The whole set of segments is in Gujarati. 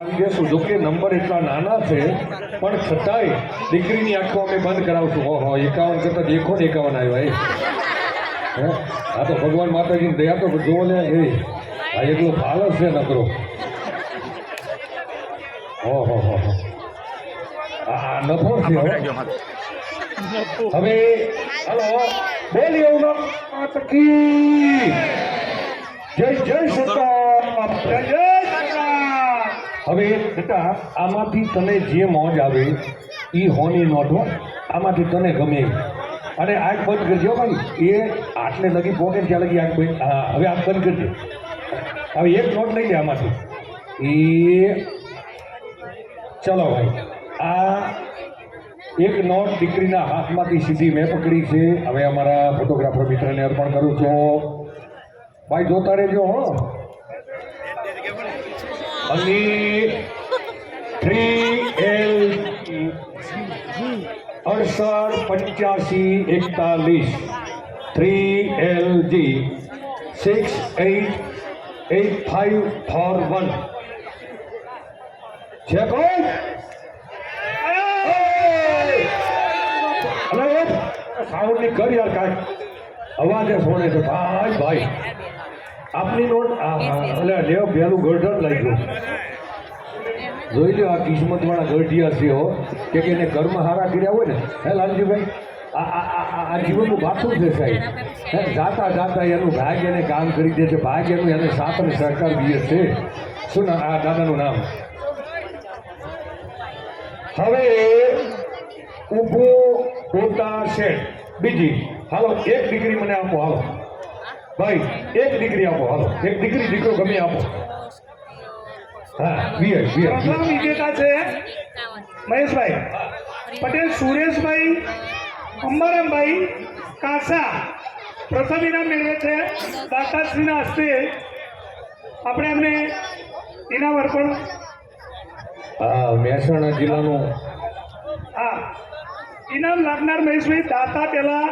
જો કે નંબર એટલા નાના છે પણ છતાંય દીકરીની આંખો અમે બંધ કરાવશું. ઓહો 51 કરતા દેખો ને 51 આવ્યા હે. આ તો ભગવાન માતાજીની દયા તો જોવો ને એ આ એટલો ભાલ છે નકરો. ઓહો હો આ નફો છે હવે. હલો બોલીએ કી જય જય સત્તા જય હવે બેટા આમાંથી તને જે મોજ આવે એ હોની નોંધો. આમાંથી તને ગમે અને આંખ બંધ કરજો ભાઈ. એ આટલે લગી પોકે ત્યાં લગી આંખ બંધ. હા હવે આંખ બંધ કરજે. હવે એક નોટ લઈ લે આમાંથી. એ ચલો ભાઈ આ એક નોટ દીકરીના હાથમાંથી સીધી મેં પકડી છે. હવે અમારા ફોટોગ્રાફર મિત્રને અર્પણ કરું છું. ભાઈ જોતા રહેજો હો. અને 3L 688541 3LG 688541 છે કોઈ? સાઉન્ડ ની કર યાર કાંઈ અવાજે સોને છે ભાઈ. ભાઈ આપની નોટ એટલે લેવ પહેલું ગઢ લઈ ગયું. જોઈ લો આ કિસ્મત વાળા ગઢિયા છે હો કે એને ઘરમાં હારા કર્યા હોય ને. હે લાલજીભાઈ આ જીવનનું બાથું છે સાહેબ. હે જાતા જાતા એનું ભાગ્ય એને કામ કરી દે છે. ભાગ્યનું એને સાથ અને સહકાર દે છે. શું ના આ દાદાનું નામ? હવે ઊભો પોતા શેઠ બીજી. હાલો એક દીકરી મને આપો. હાલો ભાઈ એક દીકરી આપો. હાલો એક દીકરી દીકરો ગમે આપો. હા પ્રથમ વિજેતા છે મહેશભાઈ પટેલ, સુરેશભાઈ અંબારામભાઈ કાસા પ્રથમ ઇનામ મેળવે છે. દાતાશ્રીના હસ્તે આપણે એમને ઇનામ અર્પણ. હા મહેસાણા જિલ્લાનું હા ઇનામ લાગનાર મહેશભાઈ દાતા પેલા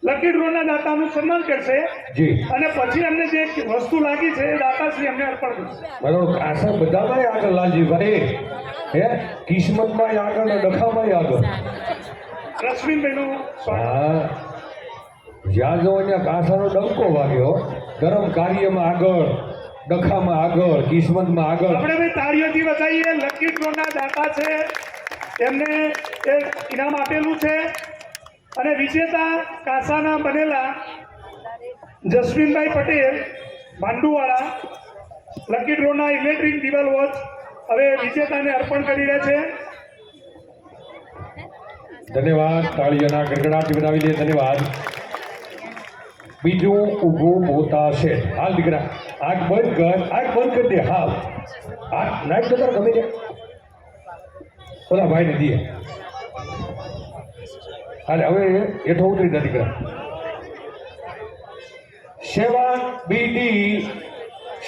લકી ડ્રોના દાતાનું સન્માન કરશે જી અને પછી એમને જે વસ્તુ લાગી છે એ દાતાશ્રી એમને અર્પણ કરશે. બરાબર. આશા બધામાં આગળ લાલજીભાઈ હે કિસ્મતમાં આગળ ને ડખામાં આગળ. રશ્મિનભાઈનું હા જ્યાં જો અહીંયા કાસાનો ડંકો વાગ્યો. ધર્મ કાર્યમાં આગળ, ડખામાં આગળ, કિસ્મતમાં આગળ. આપણે ભાઈ તાળીઓથી વધાવીએ. લકી ડ્રોના દાતા છે એમને એ ઇનામ આપેલું છે અને વિજેતા કાસાના બનેલા જસ્મીનભાઈ પટેલ ભાંડુવાળા લકી ડ્રોના ઇલેક્ટ્રિક દિવાલ વોચ હવે વિજેતાને અર્પણ કરી રહ્યા છે. ધન્યવાદ. તાળીઓના ગડગડાટ બનાવી દે. ધન્યવાદ. બીજું ઊભું પોતા છે. હાલ દીકરા આંખ બંધ કર. આંખ બંધ કરી દે. હાલ આંખ નાખ તો ગમે તે ઓલા ભાઈને દે. હાલે હવે હેઠો ઉતરી દે દીકરા. 7BD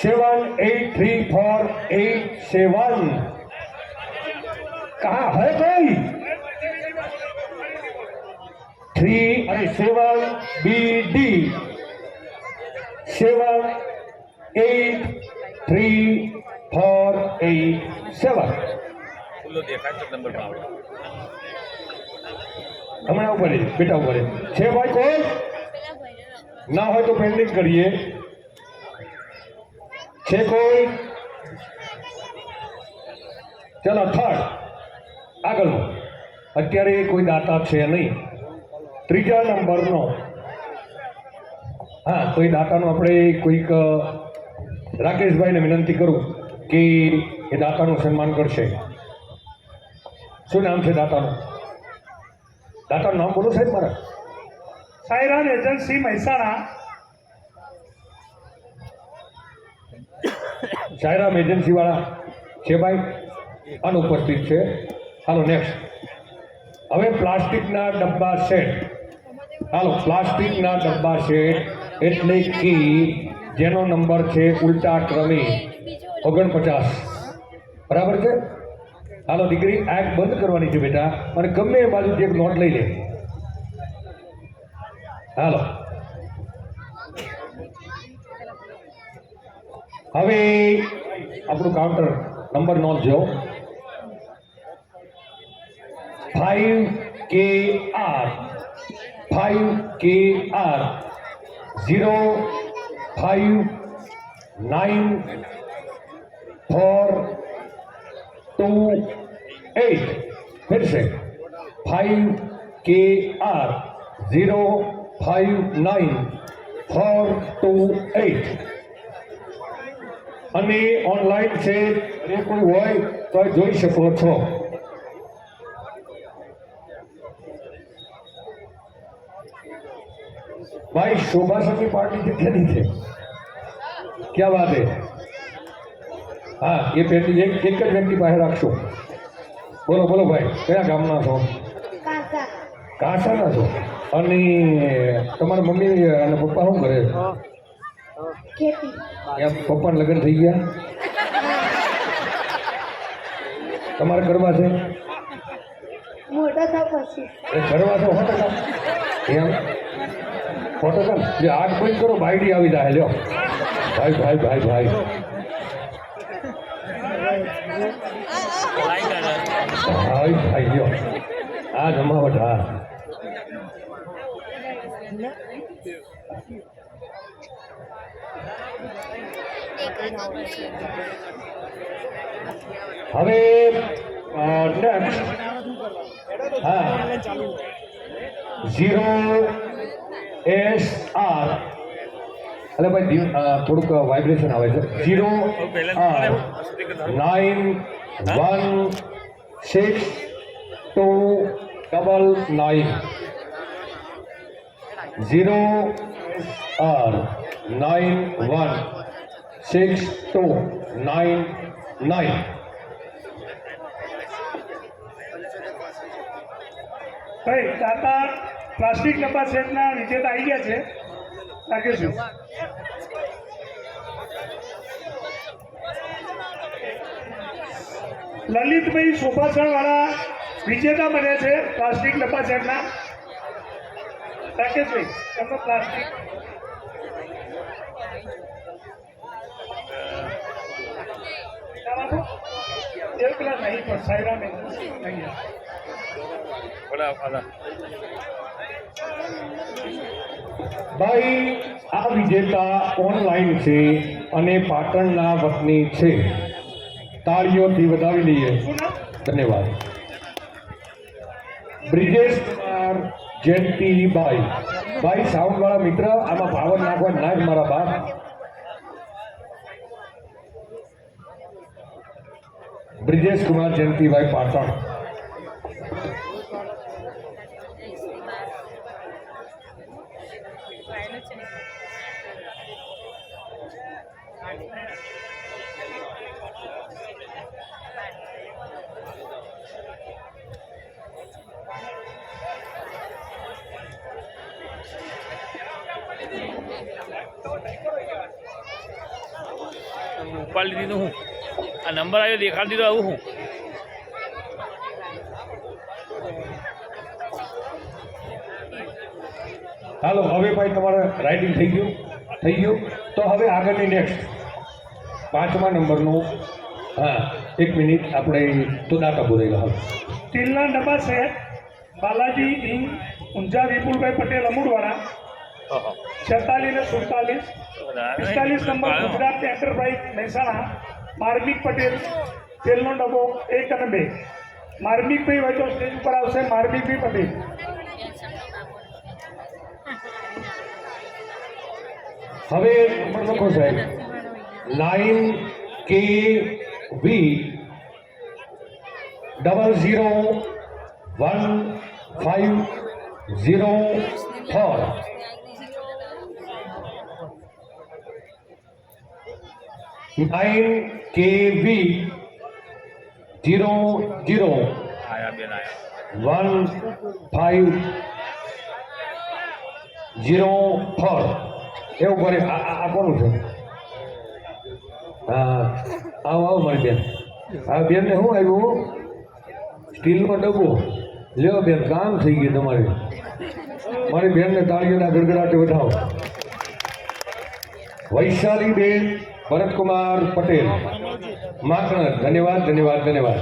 783487 कहाँ है कोई? 3 अरे 7BD 783487 હમણાં ઉપર બેટા ઉપર છે ભાઈ કોઈ ના હોય તો પેન્ડિંગ કરીએ. છે કોઈ? ચાલો થર્ડ આગળનો. અત્યારે કોઈ દાતા છે નહીં. ત્રીજા નંબરનો હા તો એ દાતાનો આપણે કોઈક રાકેશભાઈને વિનંતી કરું કે એ દાતાનું સન્માન કરશે. શું નામ છે દાતાનું? દાતાનું નામ બોલો સાહેબ મારા. સાઈરામ એજન્સી મહેસાણા. સાઈરામ એજન્સી વાળા છે ભાઈ અનુપસ્થિત છે. હાલો નેક્સ્ટ. હવે પ્લાસ્ટિકના ડબ્બા સેટ. હાલો પ્લાસ્ટિકના ડબ્બા સેટ એટલે કે જેનો નંબર છે ઉલટા ક્રમે 49 બરાબર છે. હાલો દીકરી આંખ બંધ કરવાની છે બેટા અને ગમે એ બાજુથી એક નોટ લઈ લે. હાલો હવે આપણું કાઉન્ટર નંબર નોંધજો 5KR 5KR 05948 फिर से 5KR 05948 અને ઓનલાઈન છે એ કોઈ હોય તો જોઈ શકો છો भाई शोभा सर की पार्टी कितनी थे क्या बात है हाँ ये पेटी एक જ વ્યક્તિ પાસે રાખશો બોલો બોલો ભાઈ કયા ગામના છો કાંસાના છો અને તમારા મમ્મી અને પપ્પા શું કરે ખેતી એમ પપ્પાને લગ્ન થઈ ગયા તમારે કરવા છે મોટા થા પછી કરવા તો હોતા એમ ફોટો કર જે આગ બંધ કરો બાયડી આવી જાય લ્યો ભાઈ ભાઈ ભાઈ ભાઈ ભાઈ ભાઈ લ્યો આ જમાવટ હા હવે નેક્સ્ટ હા 0SR એટલે ભાઈ થોડુંક વાઇબ્રેશન આવે છે 0R916299 ભાઈ દાતા પ્લાસ્ટિક ડબ્બા સેટના વિજેતા આવી ગયા છે રાખીશું લલિતભાઈ શોભાસણ વાળા વિજેતા બને છે પ્લાસ્ટિક ડબ્બા સેટના રાકેશભાઈ તમને પ્લાસ્ટિક એક પેલા નહીં પણ સાયરા નહીં ભાઈ આ વિજેતા ઓનલાઈન છે અને પાટણના વતની છે તાળીઓથી વધાવી લઈએ ધન્યવાદ બ્રિજેશ કુમાર જયંતિભાઈ ભાઈ સાઉન્ડ વાળા મિત્ર આમાં પાવર નાખવા નાખ મારા બાપ બ્રિજેશ કુમાર જયંતિભાઈ પાટણ ઉપાડી દીધું હું આ નંબર આવ્યો દેખાડી દીધો આવું હું હાલો હવે ભાઈ તમારે રાઇટિંગ થઈ ગયું તો હવે આગળની નેક્સ્ટ 5મા નંબરનું હા 1 મિનિટ આપણે તો દાતા બોલેગા હવે સ્ટીલના ડબ્બા સેટ બાલાજી ઇંગ ઊંઝા વિપુલભાઈ પટેલ અમૂડવાળા 46 ને 47 45 નંબર ગુજરાત એન્ટરપ્રાઇઝ મહેસાણા માર્મિક પટેલ તેલનો ડબ્બો 1 અને 2 માર્મિકભાઈ હોય તો સ્ટેજ ઉપર આવશે માર્મિકભાઈ પટેલ હવે નંબર લખો સાહેબ 9KV 001504 9KV 001504 એવું કરે આ કોનું છે હા આવો મારી બેન આ બેનને શું આવ્યું સ્ટીલનો ડબ્બો લ્યો બેન કામ થઈ ગયું તમારે મારી બેનને તાળીઓના ગડગડાટે વધાવો વૈશાલીબેન ભરતકુમાર પટેલ માખણ ધન્યવાદ ધન્યવાદ ધન્યવાદ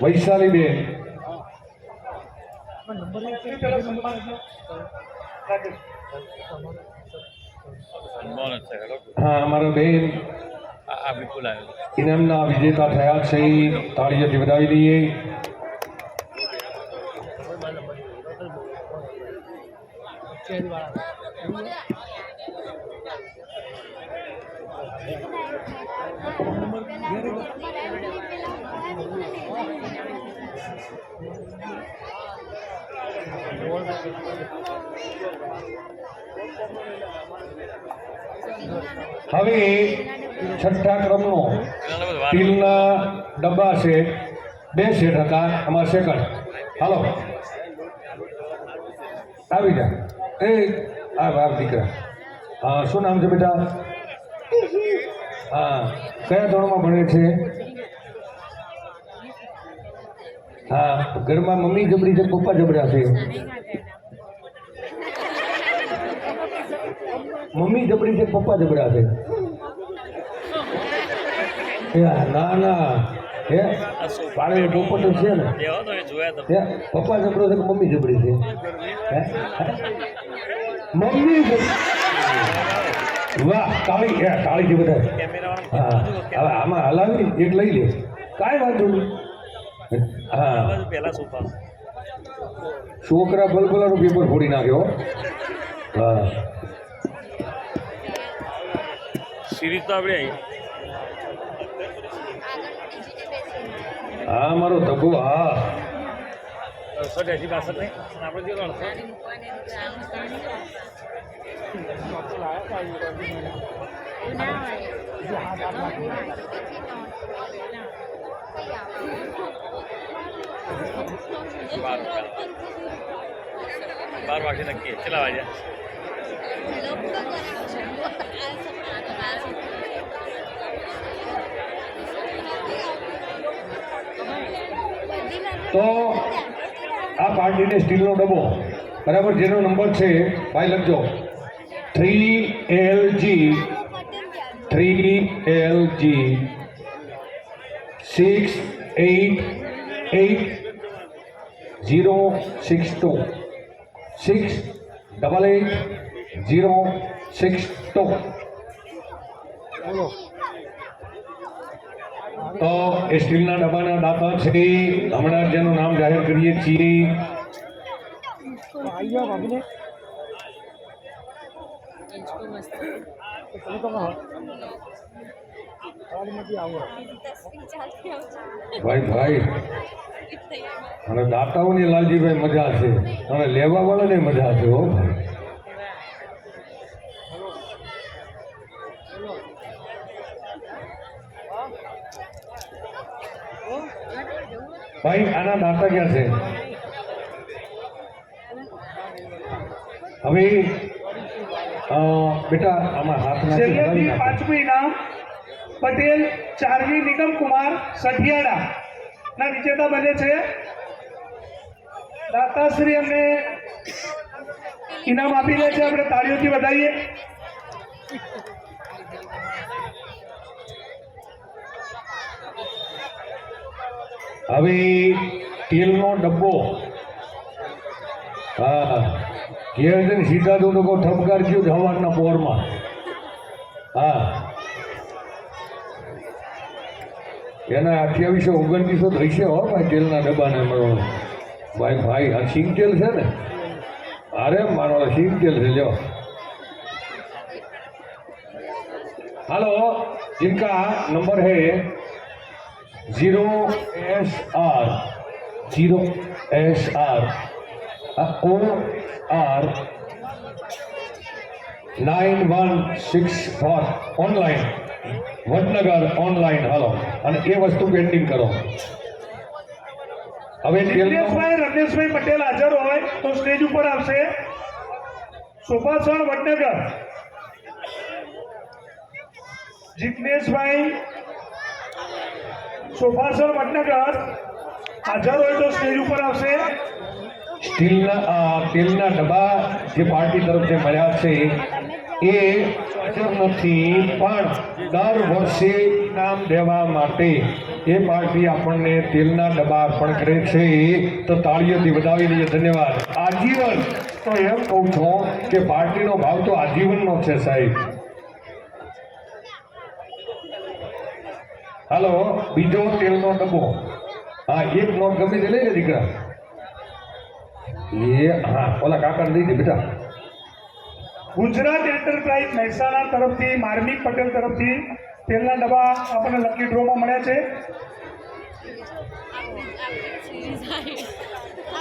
વૈશાલીબેન પેલા સન્માન રાકેશ. સન્માન જ છે હેલો હા અમારા બેન આ વિપુલ આવ્યો ઇનામના વિજેતા થયા છે તાળીઓથી વધાવી દઈએ હવે છઠ્ઠા ક્રમનો સ્ટીલના ડબ્બા છે 2 સેટ હતા આમાં સેકન્ડ હાલો આવી જા એ આ દીકરા હા શું નામ છે બેટા હા કયા ધોરણમાં ભણે છે હા ઘરમાં મમ્મી જબરી છે પપ્પા જબરા છે મમ્મી જબરી છે પપ્પા જબરા છે ના ના હે પાડે પોપટ છે ને દેવો તો એ જોયા તો હે પપ્પા જબરો છે કે મમ્મી જબરી છે હે મમ્મી વાહ તાળી હે તાળીથી બધા હા હવે આમાં હલાવી એક લઈ લે કાંઈ વાંધો નહીં હા પહેલા સોફા છોકરા બલબલાનું પેપર ફોડી નાખ્યો હા સિરીઝ તો આપણે આવી હા મારો ધબ્બો હા 180 62 નહીં આપણે જે બાર વાગે નક્કી કેટલા વાગ્યા તો આ પાર્ટીને સ્ટીલનો ડબ્બો બરાબર જેનો નંબર છે ભાઈ લખજો 3LG 6888062 6888062 તો એ સ્ટીલના ડબ્બાના દાતા છે હમણાં જેનું નામ જાહેર કરીએ છીએ ભાઈ અને દાતાઓની લાલજીભાઈ મજા છે અને લેવા વાળાને મજા છે હો ભાઈ આના દાતા ક્યાં છે હવે બેટા આમાં હાથ છેલ્લેથી નાખી 5મું ઇનામ પટેલ ચારવી નિગમ કુમાર સઠિયાડા ના વિજેતા બને છે દાતાશ્રી અમને ઇનામ આપી દે છે આપણે તાળીઓથી વધાવીએ હવે તેલનો ડબ્બો હા ઘેર જઈને સીધા તો લોકો ઠપકાર ગયું હવારના પોરમાં હા એના 2829 તો હશે હો ભાઈ તેલના ડબ્બાને મળવાનું ભાઈ આ સિંગ તેલ છે ને અરે મારો સિંગ તેલ છે લ્યો हेलो जिनका नंबर है 0SR OR 9164 online Vadnagar online हालो અને એ વસ્તુ પેન્ડિંગ કરો હવે જિગ્નેશભાઈ રમેશભાઈ પટેલ હાજર હોય તો સ્ટેજ ઉપર આવશે સુભાષણ વડનગર જિગ્નેશભાઈ સુભાષણ વડનગર હાજર હોય તો સ્ટેજ ઉપર આવશે સ્ટીલના તેલના ડબ્બા જે પાર્ટી તરફથી મળ્યા છે એ હાજર નથી, પણ દર વર્ષે ઇનામ દેવા માટે એ પાર્ટી આપણને તેલના ડબ્બા અર્પણ કરે છે. તો તાળીઓથી વધાવી લઈએ. ધન્યવાદ. આજીવન તો એમ કહું છું કે પાર્ટીનો ભાવ તો આજીવનનો છે સાહેબ. હાલો, બીજો તેલનો ડબ્બો. હા, એક નોટ ગમે તે લઈ લે દીકરા. એ હા, ઓલા કાકાને દઈ દે બેટા. ગુજરાત એન્ટરપ્રાઇઝ મહેસાણા તરફથી માર્મિક પટેલ તરફથી તેલના ડબ્બા આપણને લકી ડ્રોમાં મળ્યા છે.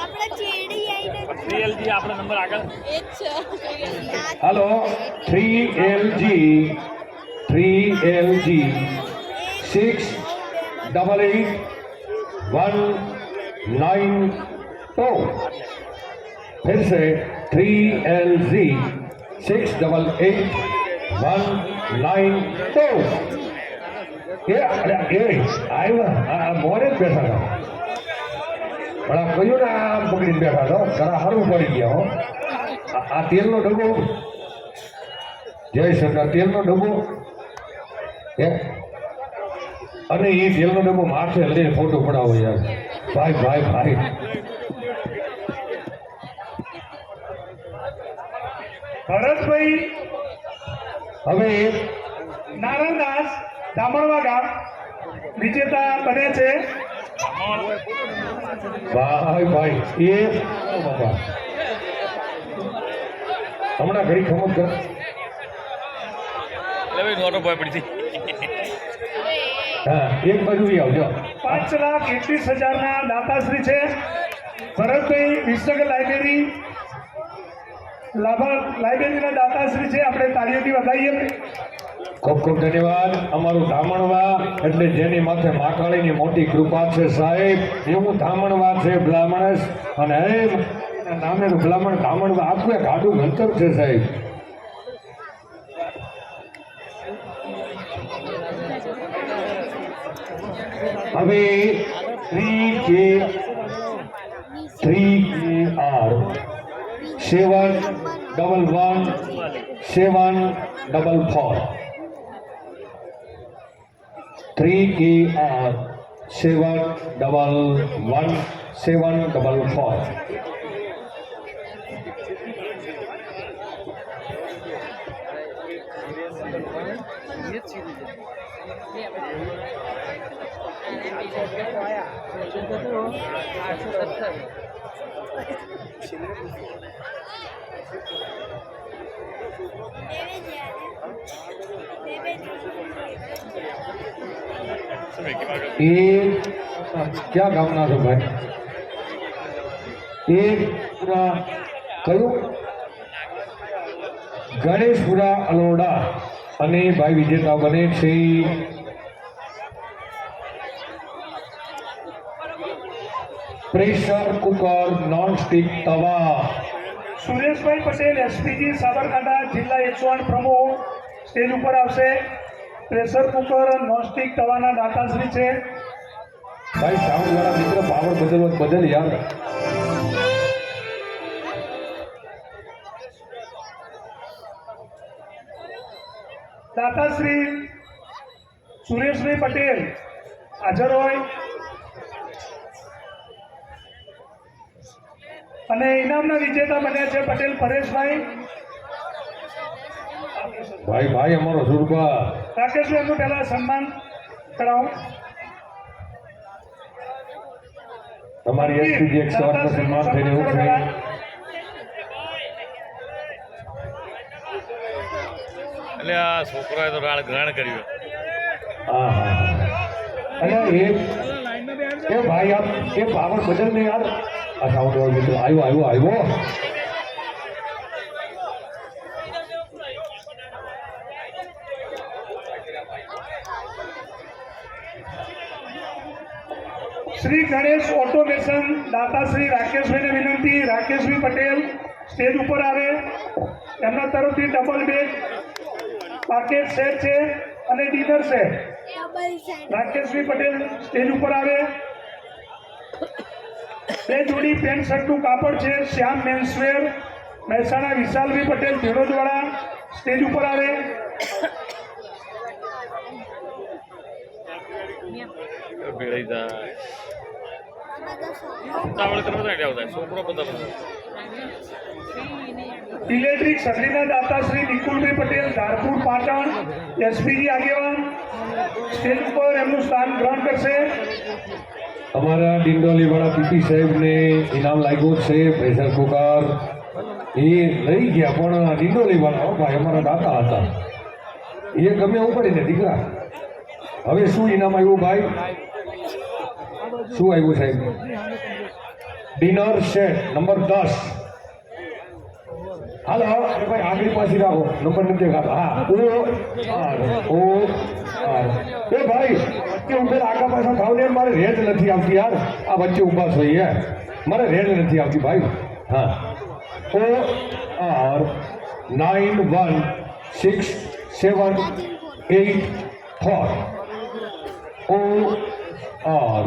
આપણે ચેડી આઈને 3LG આપણો નંબર આગળ એ જ છે. હાલો, 3LG 68819 फिर से 3LG 68819 એ આવ્યા મોરે જ બેઠા હતા, પણ આ કહ્યું ને આમ પકડીને બેઠા હતા. જરા સારું પડી ગયા હો. આ તેલનો ડબ્બો, જય સરકાર, તેલનો ડબ્બો હે, અને એ તેલનો ડબ્બો માથે લઈને ફોટો પડાવો યાર. ભાઈ ભાઈ ભાઈ. ભરતભાઈ હવે નારાયણદાસ દામણવા ગામ વિજેતા બને છે. ભાઈ ભાઈ એ બાપા હમણાં ઘડી ખમત કર. એટલે ભાઈ નોટો ભય પડી હતી. હા, એક બાજુ ઈ આવજો. 5,21,000 દાતાશ્રી છે. ભરતભાઈ વિસનગર લાઇબ્રેરીના દાતાશ્રી છે. આપણે તાળીઓથી વધાવીએ. ખૂબ ખૂબ ધન્યવાદ. અમારું ધામણવા એટલે જેની માથે માકાળીની મોટી કૃપા છે સાહેબ, એવું ધામણવા છે બ્લામણસ. અને એના નામે બ્લામણ ધામણવા આખું એક આડું ઘંતર છે સાહેબ. હવે 3KR 711 3KR 711 એ ક્યાં ગામના છો ભાઈ? એ કયું? ગણેશપુરા અલોડા. અને ભાઈ વિજેતા બને છે પ્રેશર કુકર નોન સ્ટિક તવા. સુરેશભાઈ પટેલ એસપીજી સાબરકાંઠા જિલ્લા 108 પ્રમુખ સ્ટેજ ઉપર આવશે. પ્રેશર કુકર નોનસ્ટિક તવાના દાતાશ્રી છે. ભાઈ સાઉન્ડ વાળા મિત્ર પાવર બદલ યાર. દાતાશ્રી સુરેશભાઈ પટેલ હાજર હોય અને ઇનામના વિજેતા બન્યા છે પટેલ પરેશભાઈ. ભાઈ ભાઈ અમારો સુરભા રાકેશભાઈ એમનું પહેલા સન્માન કરાવો. તમારી એસપીજી 108 નું સન્માન થઈ રહ્યું છે. એટલે આ છોકરાએ તો ગ્રહણ કર્યું. હા હા. અને એ ભાઈ આપ એ પાવર બદલ ને યાર. આ સાઉન્ડ વાળો મિત્ર આવ્યો. શ્રી ગણેશ ઓટોમેશન દાતાશ્રી રાકેશભાઈને વિનંતી, રાકેશભાઈ પટેલ સ્ટેજ ઉપર આવે. એમના તરફથી ડબલ બેડ પાકેટ સેટ છે અને ડિનર સેટ. રાકેશભાઈ પટેલ સ્ટેજ ઉપર આવે. 2 જોડી પેન્ટ શર્ટનું કાપડ છે શ્યામ મેન્સવેર મહેસાણા. વિશાલભાઈ પટેલ ભેડોદવાડા સ્ટેજ ઉપર આવે. ભેળી જાય ઉતાવળ કરો તો એટલે આવતા છોકરો બધા ઇલેક્ટ્રિક સગડીના દાતા શ્રી નિકુલભાઈ પટેલ ધારપુર પાટણ એસપીજી આગેવાન સ્ટેજ ઉપર એમનું સ્થાન ગ્રહણ કરશે. અમારા ડિંડોલી વાળા પીપી સાહેબને ઇનામ લાગ્યું છે પ્રેશર કુકર. એ લઈ ગયા પણ ડિંડોલી વાળા ભાઈ અમારા દાતા હતા એ ગમે ઉપાડીને દીકરા. હવે શું ઇનામ આવ્યું ભાઈ? શું આવ્યું સાહેબ? Dinner set number 10. હાલો ભાઈ આગળ પાછી રાખો નંબર નથી દેખાતો. હા ઓ આર એ ભાઈ વચ્ચે ઉભેલા આગા પાછા થાવ ને મારે રેડ નથી આવતી યાર. આ વચ્ચે ઊભા છો યાર મારે રેડ નથી આવતી ભાઈ. હા O R 916784 O R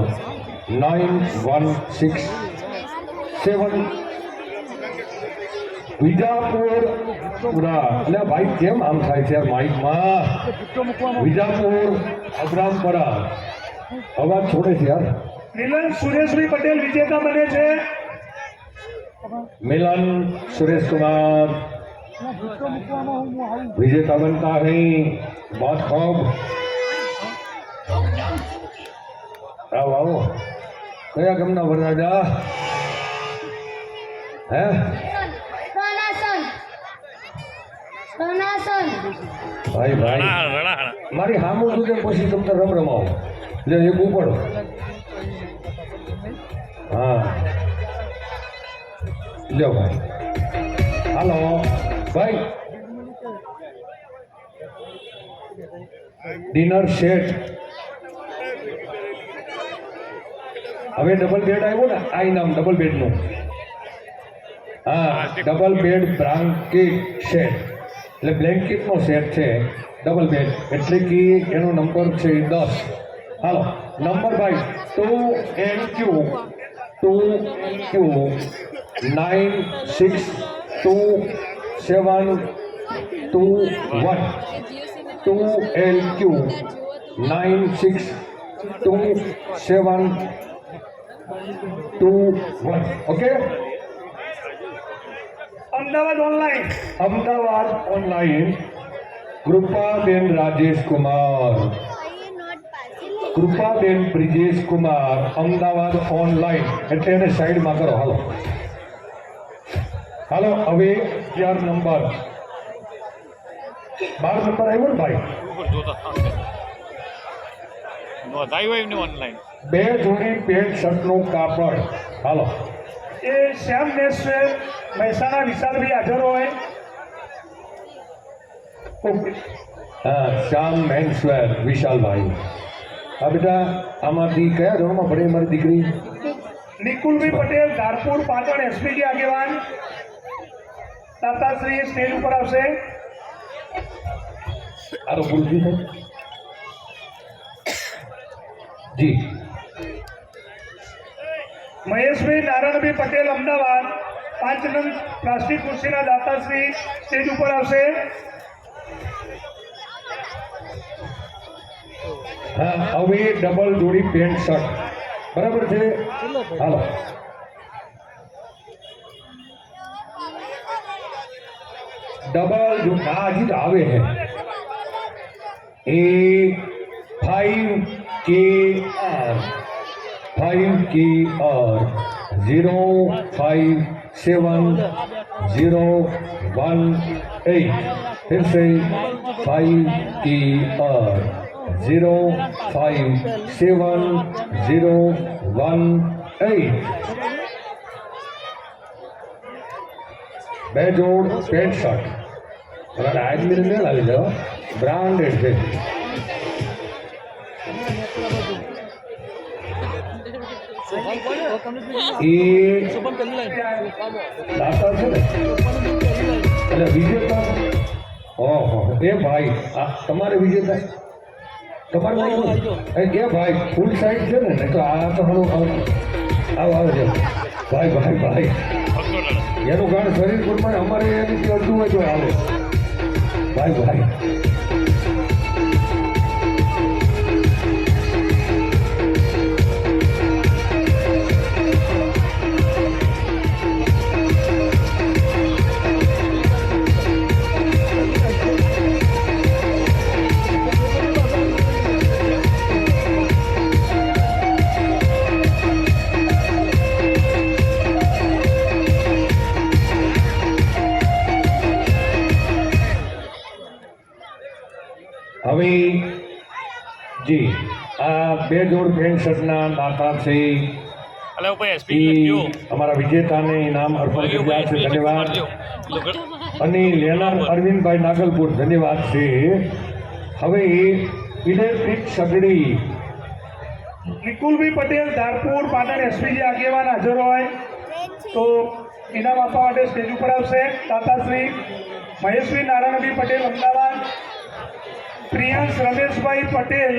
9167 Vijapur પૂરા. એટલે ભાઈ કેમ આમ થાય છે યાર માઇકમાં? વિજાપુર અબ્રામપરા અવાજ છોડે છે યાર. મિલન સુરેશભાઈ પટેલ વિજેતા બને છે. मिलन सुरेश कुमार विजेता बनता है. बहुत खूब. आओ आओ कया गमना वरराजा है भाई भाई मारी हामू सुधे पछी तम तो रम रमाओ ले एक ऊपर. हाँ लो भाई. हेलो भाई डिनर सेट હવે ડબલ બેડ આવ્યો ને આ ઇનામ ડબલ બેડ નું. હા ડબલ બેડ બ્લાન્કેટ સેટ એટલે બ્લેન્કેટ નો સેટ છે ડબલ બેડ એટલે કે એનો નંબર છે 10. હાલો નંબર ભાઈ 2NQ 962721 2LQ 962721 okay. Ahmedabad online Krupaben Rajesh Kumar Krupaben Brijesh Kumar Ahmedabad online એટલે એને સાઈડમાં કરો. હાલો હાલો હવે 11 નંબર 12 નંબર આવ્યો ને ભાઈ. નોંધાયું હોય એમને ઓનલાઈન 2 જોડી પેન્ટ શર્ટનું કાપડ. હાલો એ શ્યામ મેસવેર મહેસાણા વિશાલભાઈ હાજર હોય. ઓકે હા શ્યામ મેન્સવેર વિશાલભાઈ. હા બેટા આમાંથી કયા ધોરણમાં ભણે મારી દીકરી? નિકુલભાઈ પટેલ ધારપુર પાટણ એસપીજી આગેવાન દાતાશ્રી સ્ટેજ ઉપર આવશે. આરો પૂરતી છે જી. મહેશભાઈ નારાયણભાઈ પટેલ અમદાવાદ 5 નંગ પ્લાસ્ટિક ખુરશીના દાતાશ્રી સ્ટેજ ઉપર આવશે. હા હવે ડબલ જોડી પેન્ટ શર્ટ બરાબર છે. હાલો ડબલ જો ના હજી તો આવે છે એ 5KR 057018 फिर से 5KR 057018 બે જોડ પેન્ટ શર્ટ આજમીર ને લાવી દો બ્રાન્ડેડ છે. એ દાતા છે ને એટલે વિજેતા. ઓહો એ ભાઈ આ તમારે વિજેતા તમારે એ ભાઈ ફૂલ સાઈડ છે ને તો આ તો ઘણું આવે છે ભાઈ ભાઈ ભાઈ એનું કારણ શરીર પ્રમાણે અમારે એની અડધું હોય તો આવે. ભાઈ ભાઈ હવે જી આ બે જોડ પેન્ટ શર્ટના દાતા છે અલે ઉપર એ એસપી લખ્યો અમારા વિજેતાને ઇનામ અર્પણ કર્યા છે ધન્યવાદ અને લેનાર અરવિંદભાઈ નાગલપુર ધન્યવાદ છે હવે ઇલેક્ટ્રિક સગડી નિકુલભાઈ પટેલ ધારપુર પાટણ એસપીજી આગેવાન હાજર હોય તો ઇનામ આપવા માટે સ્ટેજ ઉપર આવશે. દાતાશ્રી મહેશભાઈ નારાયણભાઈ પટેલ અમદાવાદ, પ્રિયાંશ રમેશભાઈ પટેલ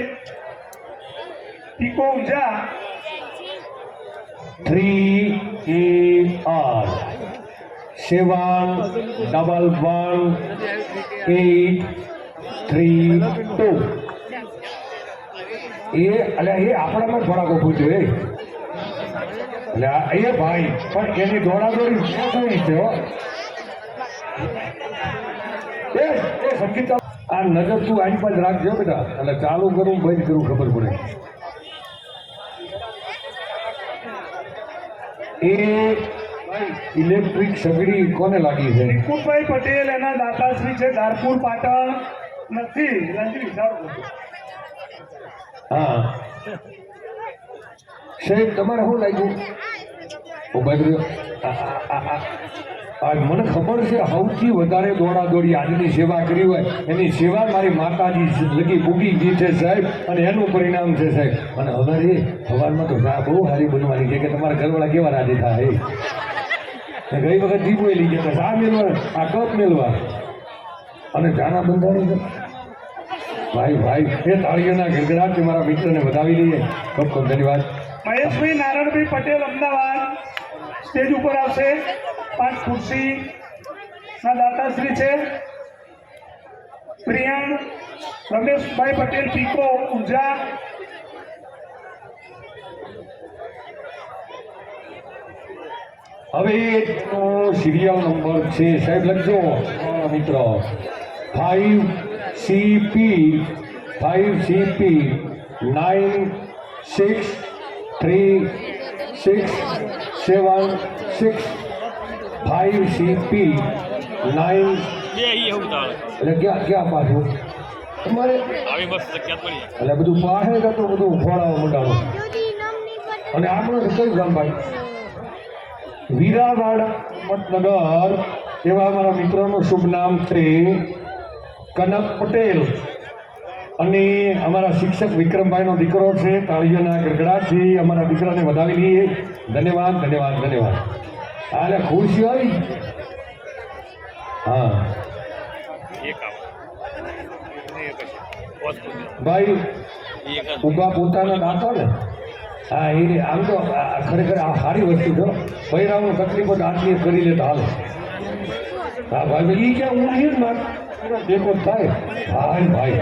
ટીકો ઊંઝા, 3AR 711832 એ આપણામાં થોડાક ઊભું છે એટલે એ ભાઈ પણ એની દોડાદોડી જોઈ છે હો. એ સંગીત આ નજર તું આની પાસે રાખજો બેટા, એટલે ચાલુ કરું બંધ કરું ખબર પડે. એ ઇલેક્ટ્રિક સગડી કોને લાગી છે? નિકુલભાઈ પટેલ એના દાતાશ્રી છે ધારપુર પાટણ નથી લંચરી સારું. હા સાહેબ તમારે શું લાગ્યું? મને ખબર છે સૌથી વધારે દોડાદોડી આજની સેવા કરી હોય એની સેવા મારી માતાજી લગી ભૂગી ગઈ છે સાહેબ, અને એનું પરિણામ છે સાહેબ. અને હવે સવારમાં તો ચા બહુ સારી બનવાની છે કે તમારા ઘરવાળા કેવા રાજી થાય. ગઈ વખત દીપો લઈ ગયા ચા મેળવા, આ કપ મેળવા અને ચાના બંધાણી. ભાઈ ભાઈ એ તાળીઓના ગડગડાટ મારા મિત્રને વધાવી લઈએ. ખૂબ ખૂબ ધન્યવાદ. મહેશભાઈ નારાયણભાઈ પટેલ અમદાવાદ સ્ટેજ ઉપર આવશે. 5 ખુરશી ના દાતાશ્રી છે. પ્રિયાંશ રમેશભાઈ પટેલ પીકો ઊંઝા, હવે સિરિયલ નંબર છે સાહેબ લખજો મિત્રો 5CP 963676 5CP 9 બે એવું તાળ એટલે ક્યાં પાછું તમારે આવી મસ્ત જગ્યા પડી એટલે બધું પાસે જતું બધું ફોડાવા મંડાણું. અને આપણું કયું ગામ ભાઈ? વીરાવાડ મતનગર. એવા અમારા મિત્રોનું શુભ નામ છે કનક પટેલ, અને અમારા શિક્ષક વિક્રમભાઈનો દીકરો છે. તાળીઓના ગડગડાટથી અમારા દીકરાને વધાવી લઈએ. ધન્યવાદ ધન્યવાદ ધન્યવાદ. હાલે ખુરશી આવી. હા એક આવ ભાઈ એક ઊભા પોતાના દાંતો ને. હા એ આમ તો ખરેખર આ સારી વસ્તુ છે. બૈરાઓની તકલીફો આટલી કરી લે તો હાલે. હા ભાઈ એ ક્યાં હું નહીં જ માર ટેકો થાય. હા ભાઈ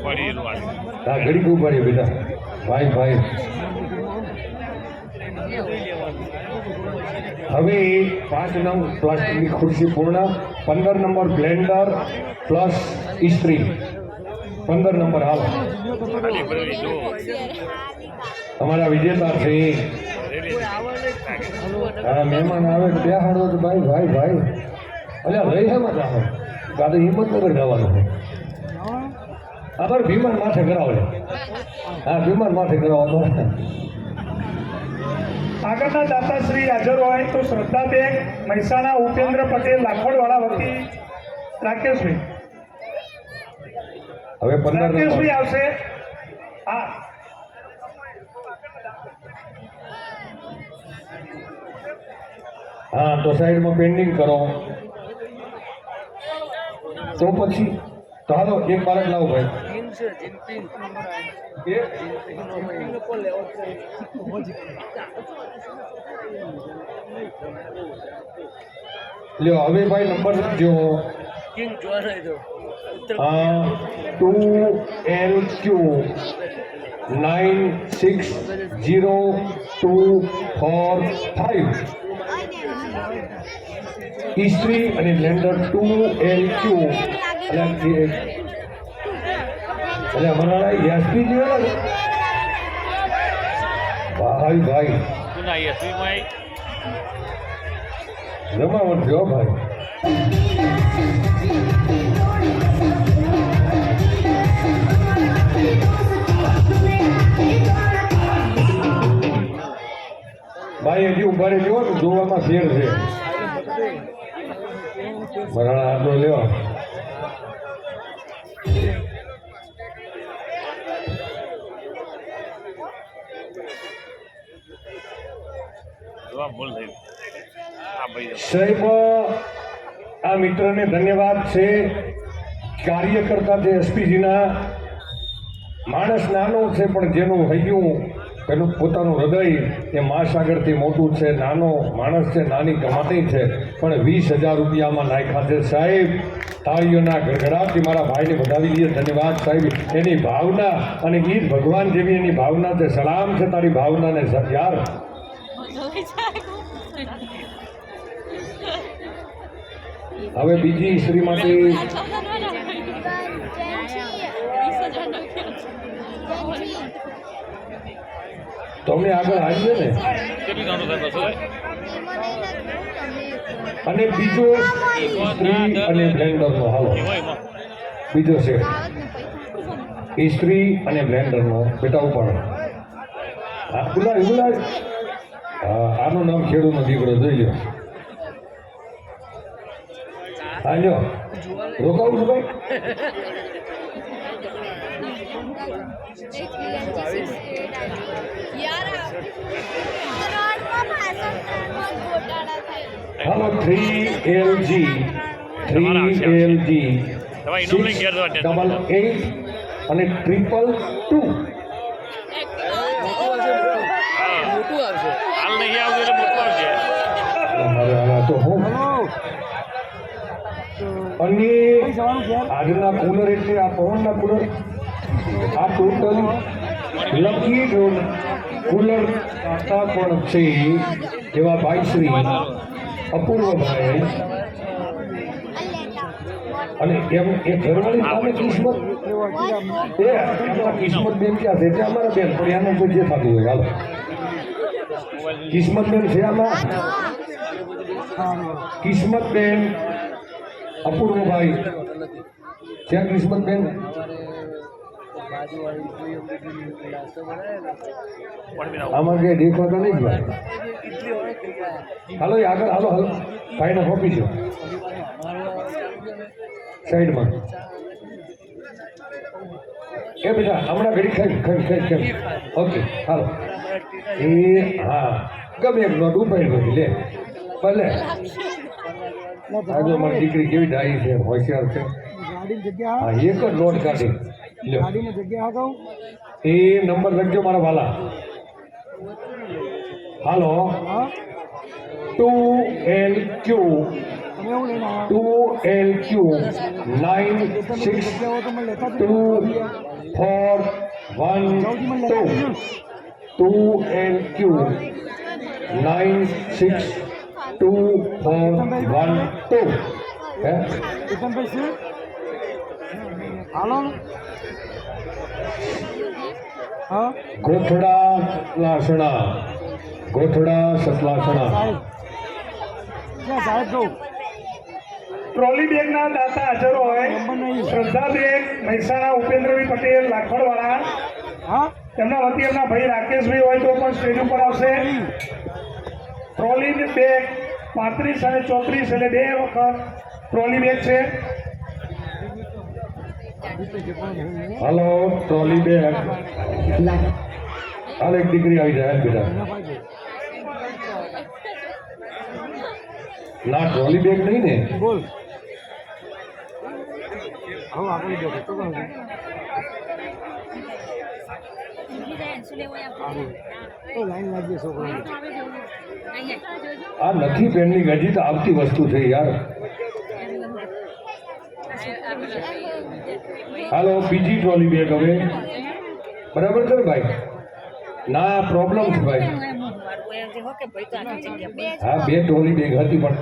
પડી હા ઘડી ખૂબ પડી બેટા. ભાઈ ભાઈ હવે 5 નંગ પ્લાસ્ટિકની ખુરશી પૂર્ણ. 15 નંબર બ્લેન્ડર પ્લસ ઇસ્ત્રી. 15 નંબર હાલ ખાલી પડી જો અમારા વિજેતા છે. હા મહેમાન આવે તો બેહાડો તો ભાઈ ભાઈ ભાઈ. અલ્યા લઈ હેમાં જાઓ કાં તો હિંમતનગર જવાનું છે. આભાર વિમાન માથે કરાવો. હા વિમાન માથે કરાવો. આગળના દાતાશ્રી હાજર હોય તો શ્રદ્ધાબેન મહેસાણા, ઉપેન્દ્ર પટેલ લાખોડવાળા વતી રાકેશભાઈ. હવે 15 રાકેશભાઈ નંબર આવશે. હા હા તો સાઈડમાં પેન્ડિંગ કરો તો પછી તો હાલો એક બાળક લાવો ભાઈ. લ્યો હવે ભાઈ નંબર લખજો. 2LQ 960245. ઇસ્ત્રી અને બ્લેન્ડર 2LQ. એટલે અમારા યાસપી જોયેલા ભાઈ ભાઈ તું ના એસવીમાં જમાવટ જો ભાઈ. ભાઈ હજી ઉભા રહી જો જોવામાં ફેર છે. મરાણા આટલો લ્યો. ભૂલ થઈ. હા ભાઈ સાહેબ આ મિત્રને ધન્યવાદ છે. કાર્ય કરતા છે એસપીજીના. માણસ નાનો છે પણ જેનું હૈયું એનું પોતાનું હૃદય એ મહાસાગરથી મોટું છે. નાનો માણસ છે, નાની કમાણી છે, પણ 20,000 રૂપિયામાં નાખ્યા છે. સાહેબ તાળીઓના ગડગડાટથી મારા ભાઈને વધાવી દઈએ. ધન્યવાદ સાહેબ. એની ભાવના અને એ જ ભગવાન જેવી એની ભાવના છે. સલામ છે તારી ભાવનાને યાર. હવે બીજી સ્ત્રી માટે તમે આગળ આવીએ ને. કેટલી ગાણું થાય બસો અને બીજો સ્ત્રી અને બ્લેન્ડરનો હાલો બીજો છે ઇસ્ત્રી અને બ્લેન્ડરનો. બેટા ઉપાડો. હા બોલાય બોલાય. હા આનું નામ ખેડૂતનો દીકરો જોઈ લો. હા જો રોકાવું છું ભાઈ. હાલો 3LG 688 અને 222. હાલ નહીં આવતું એટલે મોટું આવશે. અમારે આના તો હું અને આજના કુલર એટલે આ પવનના કુલર આ ટોટલ લકી ડ્રોન કુલર દાતા પણ છે એવા ભાઈશ્રી અપૂર્વભાઈ. અને એમ એ ઘરવાળી સામે કિસ્મત એમના કિસ્મત બેન ક્યાં છે તે અમારા બેન પણ એનું કોઈ જે થતું હોય. હાલો કિસ્મત બેન છે આમાં. કિસ્મત બેન અપૂર્વભાઈ છે. કિસ્મત બેન આમાં કઈ દેખાતા નહીં ભાઈ. હાલો આગળ હાલો હાલો ભાઈને સોંપી છો સાઈડમાં. એ બેટા હમણાં ઘડી ખાઈ. ઓકે હાલો. એ હા ગમે એક નોટ ઉપાડી બધી લે ભલે. આજે મારી દીકરી કેવી ડાઈ છે, હોશિયાર છે. હા એક જ નોટ કાઢી લ્યો. એ નંબર લખજો મારા વાલા. હાલો 2LQ 962412. 2LQ 962412. ગોઠડા લાસણા. ગોઠડા સતલાસણા. ટ્રોલી બેગના દાતા હાજર હોય. શ્રદ્ધાબેન મહેસાણા, ઉપેન્દ્રભાઈ પટેલ લાખોડવાળા, તેમના વતી એમના ભાઈ રાકેશભાઈ હોય તો પણ સ્ટેજ ઉપર આવશે. ટ્રોલી બેગ 35 અને 34 એટલે 2 વખત ટ્રોલી બેગ છે. હાલો ટ્રોલી બેગ. હાલ એક દીકરી આવી જાય બેટા. ના ટ્રોલી બેગ નહીં ને. બોલ. આ નથી પેન્ડિંગ, હજી તો આવતી વસ્તુ છે યાર. હાલો બીજી ટ્રોલી બેગ હવે બરાબર છે ને ભાઈ? ના પ્રોબ્લેમ છે ભાઈ. હા 2 ટ્રોલી બેગ હતી પણ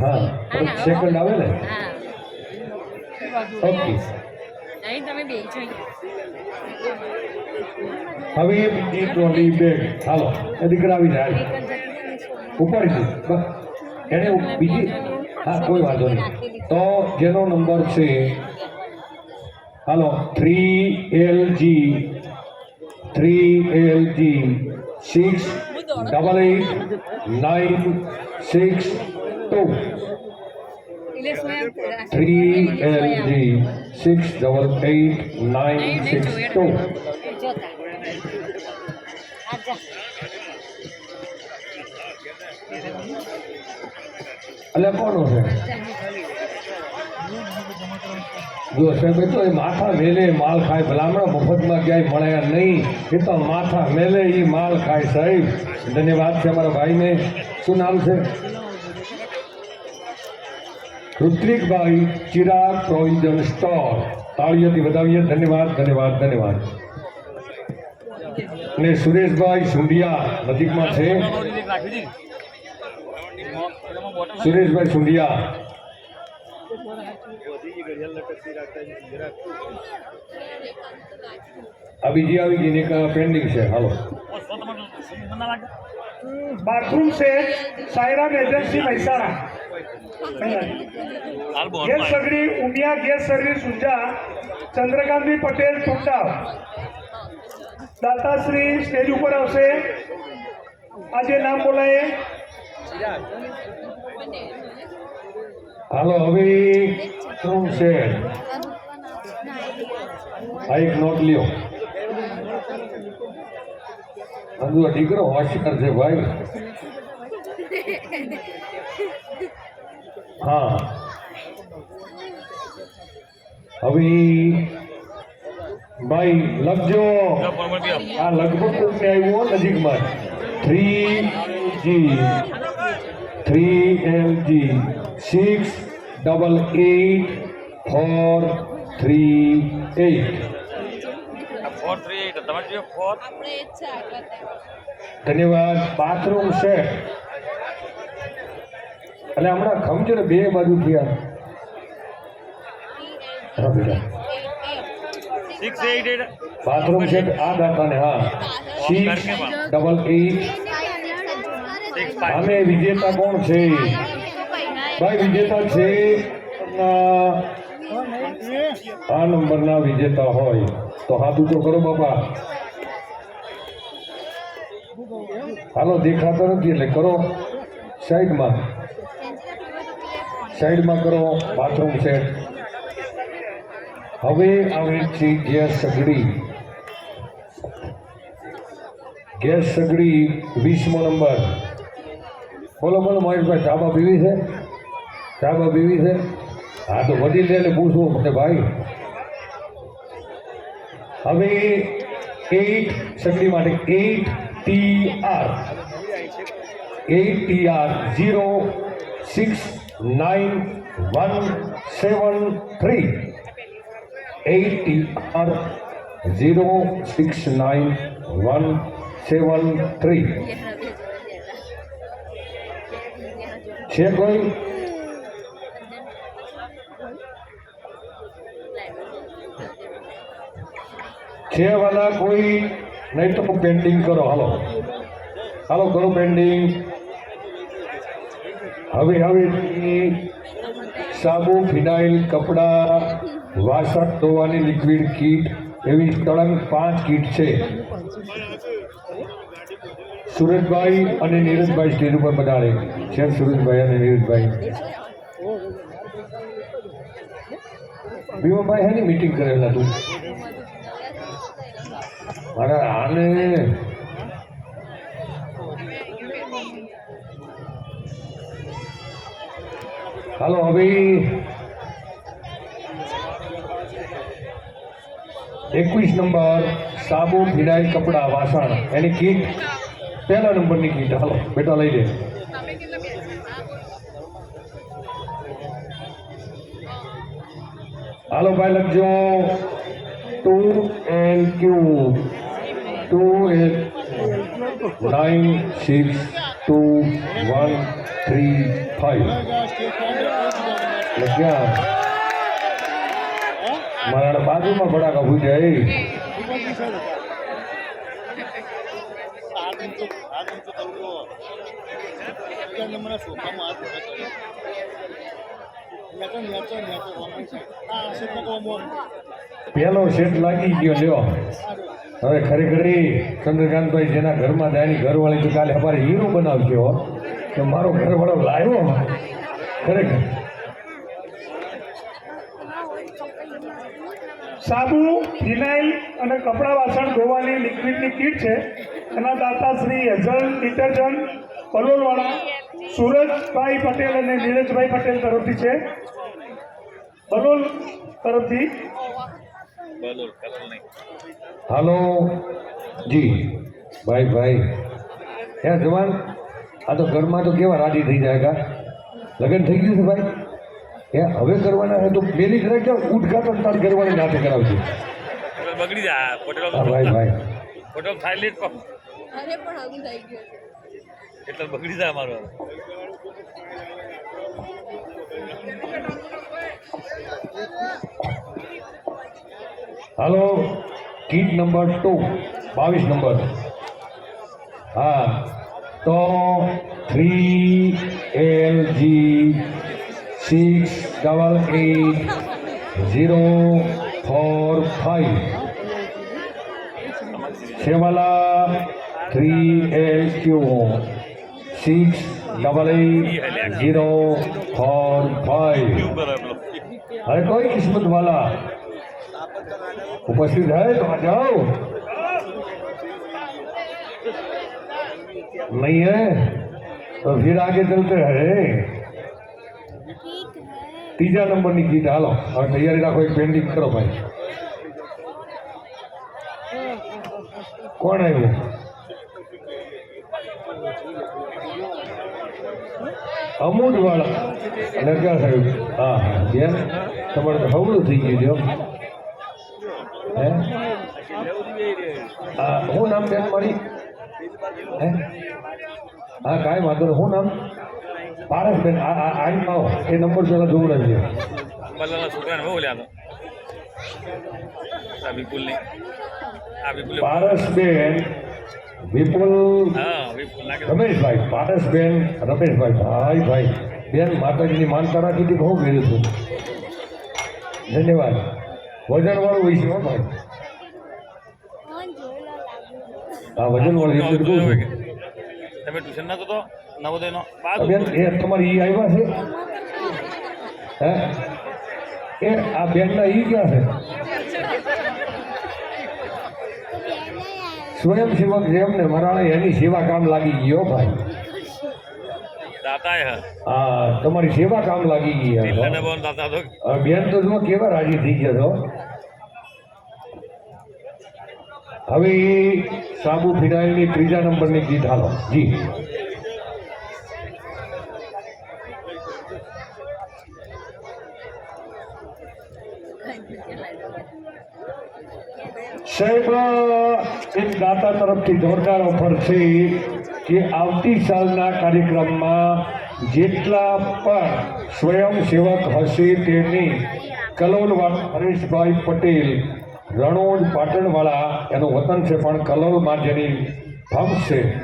હા થોડુંક સેકન્ડ આવે ને. ઓકે હવે એ બીજી ટ્રોલી બેગ હાલો એ દીકરા આવી જાય ઉપર એને બીજી. હા કોઈ વાંધો નહીં. તો જેનો નંબર છે હાલો 3LG 6889662 3LG 6889662. એટલે કોનો છે? જો સાહેબ એ તો એ માથા મેલે માલ ખાય. ભલામણ મફતમાં ક્યાંય મળ્યા નહીં, એ તો માથા મેલે એ માલ ખાય સાહેબ. ધન્યવાદ છે અમારા ભાઈને. શું નામ છે? ઋત્વિકભાઈ, ચિરાગ પ્રોવિઝન સ્ટોર. તાળીઓથી વધાવીએ. ધન્યવાદ ધન્યવાદ ધન્યવાદ. અને સુરેશભાઈ સુંડિયા નજીકમાં છે. સુરેશભાઈ સુંડિયા. આ બીજી આવી ગઈ ને પેન્ડિંગ છે. હાલો bathroom set Sairam agency Mehsana. Gas સગડી ઉમિયા ગેસ સર્વિસ ઊંઝા ચંદ્રકાંતભાઈ પટેલ ટોટાવ. દાતાશ્રી સ્ટેજ ઉપર આવશે. આજે નામ બોલાય. હાલો હવે બાથરૂમ સેટ. આ એક નોટ લ્યો. હજુ દીકરો હોશિયાર છે ભાઈ. હા હવે ભાઈ લખજો. આ લગભગ કોઈને આવ્યું નજીકમાં 3LG 6888438. ધન્યવાદ. બાથરૂમ સેટ એટલે હમણાં ખમજો ને 2 બાજુ થયા. હા બેટા બાથરૂમ સેટ આ દાતાને. હા 688. આમે વિજેતા કોણ છે ભાઈ? વિજેતા છે આ નંબરના વિજેતા હોય તો હાથ ઊંચો કરો બાપા. હાલો દેખાતો નથી એટલે કરો. સાઈડમાં કરો. Bathroom set. હવે આવે છે ગેસ સગડી. ગેસ સગડી 20મો નંબર. બોલો બોલો મહેશભાઈ, ચાબા પીવી છે? ચાબા પીવી છે? હા તો વડીલ લે પૂછવું મને ભાઈ. હવે 8 સગડી માટે 8TR 0691773. 8TR 0691773. છે કોઈ? છે વાલા કોઈ? નહીં તો પેન્ડિંગ કરો. હાલો હાલો કરો પેન્ડિંગ. હવે સાબુ, ફિનાઇલ, કપડાં, વાસણ ધોવાની લિક્વિડ કીટ એવી તળંગ 5 કીટ છે. સુરેશભાઈ અને નીરજભાઈ સ્ટેજ ઉપર પધારે છે. સુરેશભાઈ અને નીરજભાઈ. ભીમાભાઈ હેની મીટિંગ કરેલા તું મારા આને? હાલો હવે 21 નંબર સાબુ ફિનાઇલ કપડા વાસણ એની કીટ પહેલા નંબરની કીટ હાલો બેટા લઈ લે હાલો ભાઈ લખજો 2LQ 2L9621335 લખ્યા મારા બાજુમાં ભડાકા ભૂજાય પેલો સેટ લાગી ગયો લ્યો હવે ખરેખર ચંદ્રકાંતભાઈ જેના ઘરમાં દાની ઘરવાળી તો કાલે અમારે હીરો બનાવશે હો કે મારો ઘરવાળો લાવ્યો ખરેખર સાબુ ફિનાઇલ અને કપડાં વાસણ ધોવાની લિક્વિડની કીટ છે એના દાતા શ્રી હેઝલ ડિટર્જન્ટ પલોલવાળા સુરજભાઈ પટેલ અને નીરજભાઈ પટેલ તરફથી છે બલોલ તરફથી બલોલ કલર નહીં હાલો જી ભાઈ ભાઈ હે જવાન આ તો ઘરમાં તો કેવા રાજી થઈ જાય કા લગ્ન થઈ ગયું છે ભાઈ હે હવે કરવાના છે તો પેલી કરાવી જાઓ ઉદઘાટન તાર ઘરવાળી નાતે કરાવજો બગડી જાય પટેલ હા ભાઈ ભાઈ પટેલ ખાઈ લે અરે પણ આવું થઈ ગયું એટલે બગડી જાય મારો હાલો કીટ નંબર 2 22 નંબર હા તો 3LG 6888045 સેવાલા 3LQ 6888045 अरे कोई किस्मत वाला उपस्थित है तो आ जाओ नहीं है तो फिर आगे चलते हैं ठीक है तीजा नंबर की गीत हालो और तैयारी रखो एक पेंडिंग करो भाई कौन है वो અમૂદ વાળા અને ક્યાં સાહેબ હા બેન તમારે તો હવળું થઈ ગયું છે હે હા શું નામ બેન મારી હે હા કાંઈ વાંધો નહીં શું નામ પારસબેન આઈ આવો એ નંબર જરા જોવડાવજો બલ્લાના છોકરાને બહુ લ્યા આ વિપુલ નહીં આ વિપુલ પારસબેન વિપુલ હા વિપુલ નાખે રમેશભાઈ પારસબેન રમેશભાઈ ભાઈ ભાઈ બેન માતાજીની માનતા રાખી હતી બહુ કર્યું હતું ધન્યવાદ વજનવાળું હોય છે હો ભાઈ કોણ જોયેલા લાગ્યું આ વજનવાળું એટલે બહુ છે તમે ટ્યુશન ના તો નવોદયનો બેન એ તમારી ઈ આવ્યા છે હે એ આ બેનના ઈ ક્યાં છે સ્વયંસેવક છે એમને મારા એની સેવા કામ લાગી ગયો ભાઈ દાતા હે હા તમારી સેવા કામ લાગી ગઈ એટલે બોલ દાતા તો બેન તો જો કેવા રાજી થઈ ગયા છો હવે સાબુ ફિનાઇલની ત્રીજા નંબરની ગીત હાલો જી સાહેબ એક દાતા તરફથી જોરદાર ઓફર છે કે આવતી સાલના કાર્યક્રમમાં જેટલા પણ સ્વયંસેવક હશે તેની કલોલવાળા હરેશભાઈ પટેલ રણોદ પાટણવાળા એનું વતન છે પણ કલોલમાં જેની ફંક્શે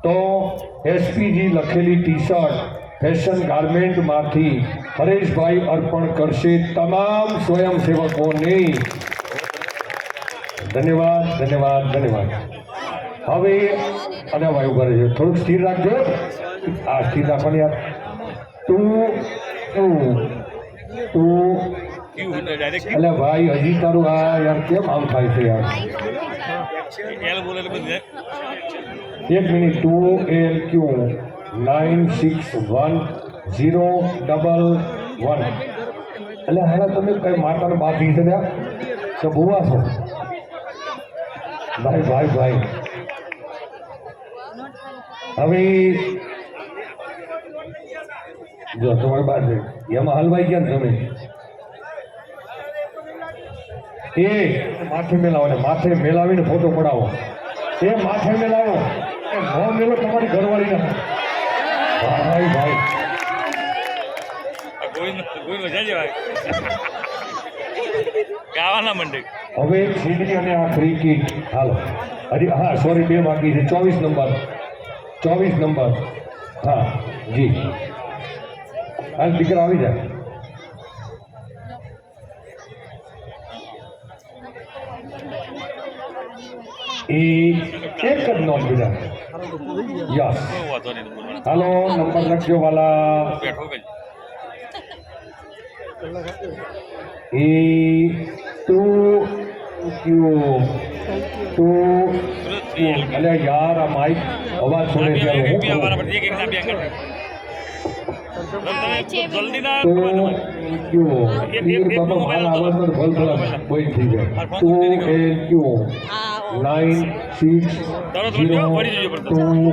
તો એસપીજી લખેલી ટી શર્ટ ફેશન ગાર્મેન્ટમાંથી હરેશભાઈ અર્પણ કરશે તમામ સ્વયંસેવકોને ધન્યવાદ ધન્યવાદ ધન્યવાદ હવે અને વાયુ કરે છે થોડુંક સ્થિર રાખજો આ સ્થિર રાખવાની યાર તું ડાયરેક્ટ એટલે ભાઈ હજી તારું આ યાર કેમ આમ થાય છે યાર એલ બોલે એટલે બધી એક મિનિટ 2LQ 9610111 એટલે હાલા તમે કઈ માતાને બાકી છે ત્યાં તો ભૂવા છો ભાઈ ભાઈ ભાઈ હવે જો તમારી બાદ એમાં હલવાઈ ગયા ને તમે એ માથે મેલાવો ને માથે મેલાવીને ફોટો પડાવો એ માથે મેલાવો એ નો મેલો તમારી ઘરવાળીને ભાઈ ભાઈ ગોવિંદ મજાજી ભાઈ ગાવાના મંડે હવે સીડી અને આ ક્રિકેટ હાલો હજી હા સોરી 2 બાકી છે 24 નંબર હા જી હાલ દીકરા આવી જાય એ એક જ નોંધ બીજા યસ વાંધો નહીં હાલો નંબર લખજો વાલા બેઠો ગઈ એ ટુ ક્યુ અલે યાર આ માઇક અવાજ છોડે ત્યારે હું કરું? જલ્દી ના તો ક્યુ તીર બાબા મારા અવાજનો ભલ ભલા બોલ થઈ જાય 2 એલ ક્યુ 9 6 0 2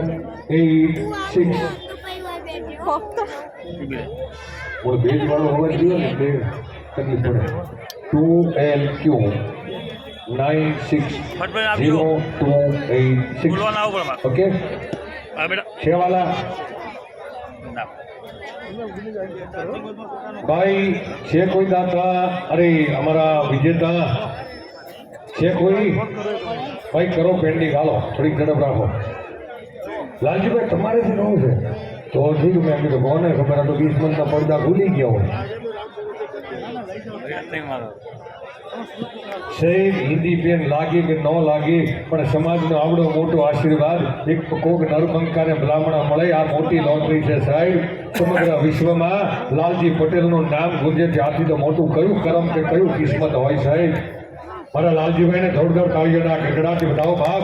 8 6 ઓર બેજ વાળો અવાજ દિયો ને બે તકલીફ પડે 2 એલ ક્યુ 9 6 0 2 8 બોલવાના 6 આવું પડે ઓકે હા બેટા છે વાલા ના ભાઈ છે કોઈ દાતા અરે અમારા વિજેતા છે કોઈ ભાઈ કરો પેન્ડિંગ હાલો થોડીક ઝડપ રાખો લાલજીભાઈ તમારેથી નવું છે તો ઠીક મેં કીધું કોને ખબર આ તો 20 મનના પડદા ભૂલી ગયા હોય શેખ હિન્દી પેન લાગે કે ન લાગે પણ સમાજનો આવડો મોટો આશીર્વાદ એક કોક નરબંકાને ભલામણા મળે આ મોટી લોટરી છે સાહેબ સમગ્ર વિશ્વમાં લાલજી પટેલનું નામ ગુંજે ત્યાંથી તો મોટું કયું કરમ કે કયું કિસ્મત હોય સાહેબ મારા લાલજીભાઈને ધોળધોળ તાળીઓના ગડગડાટી બતાવો બાપ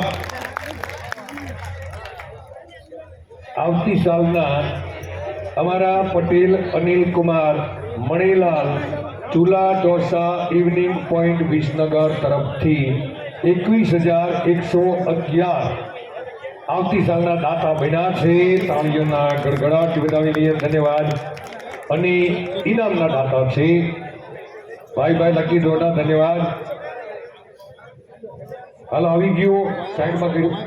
આવતી સાલના અમારા પટેલ અનિલ કુમાર મણિલાલ ચૂલા ઢોસા ઇવનિંગ પોઈન્ટ વિસનગર તરફથી 21,111 આવતી સાલના દાતા બન્યા છે તાળીઓના ગડગડાટ વધાવી લઈએ ધન્યવાદ અને ઇનામના દાતા છે ભાઈ ભાઈ લકી ડોડા ધન્યવાદ હાલ આવી ગયું સાઈડમાં કર્યું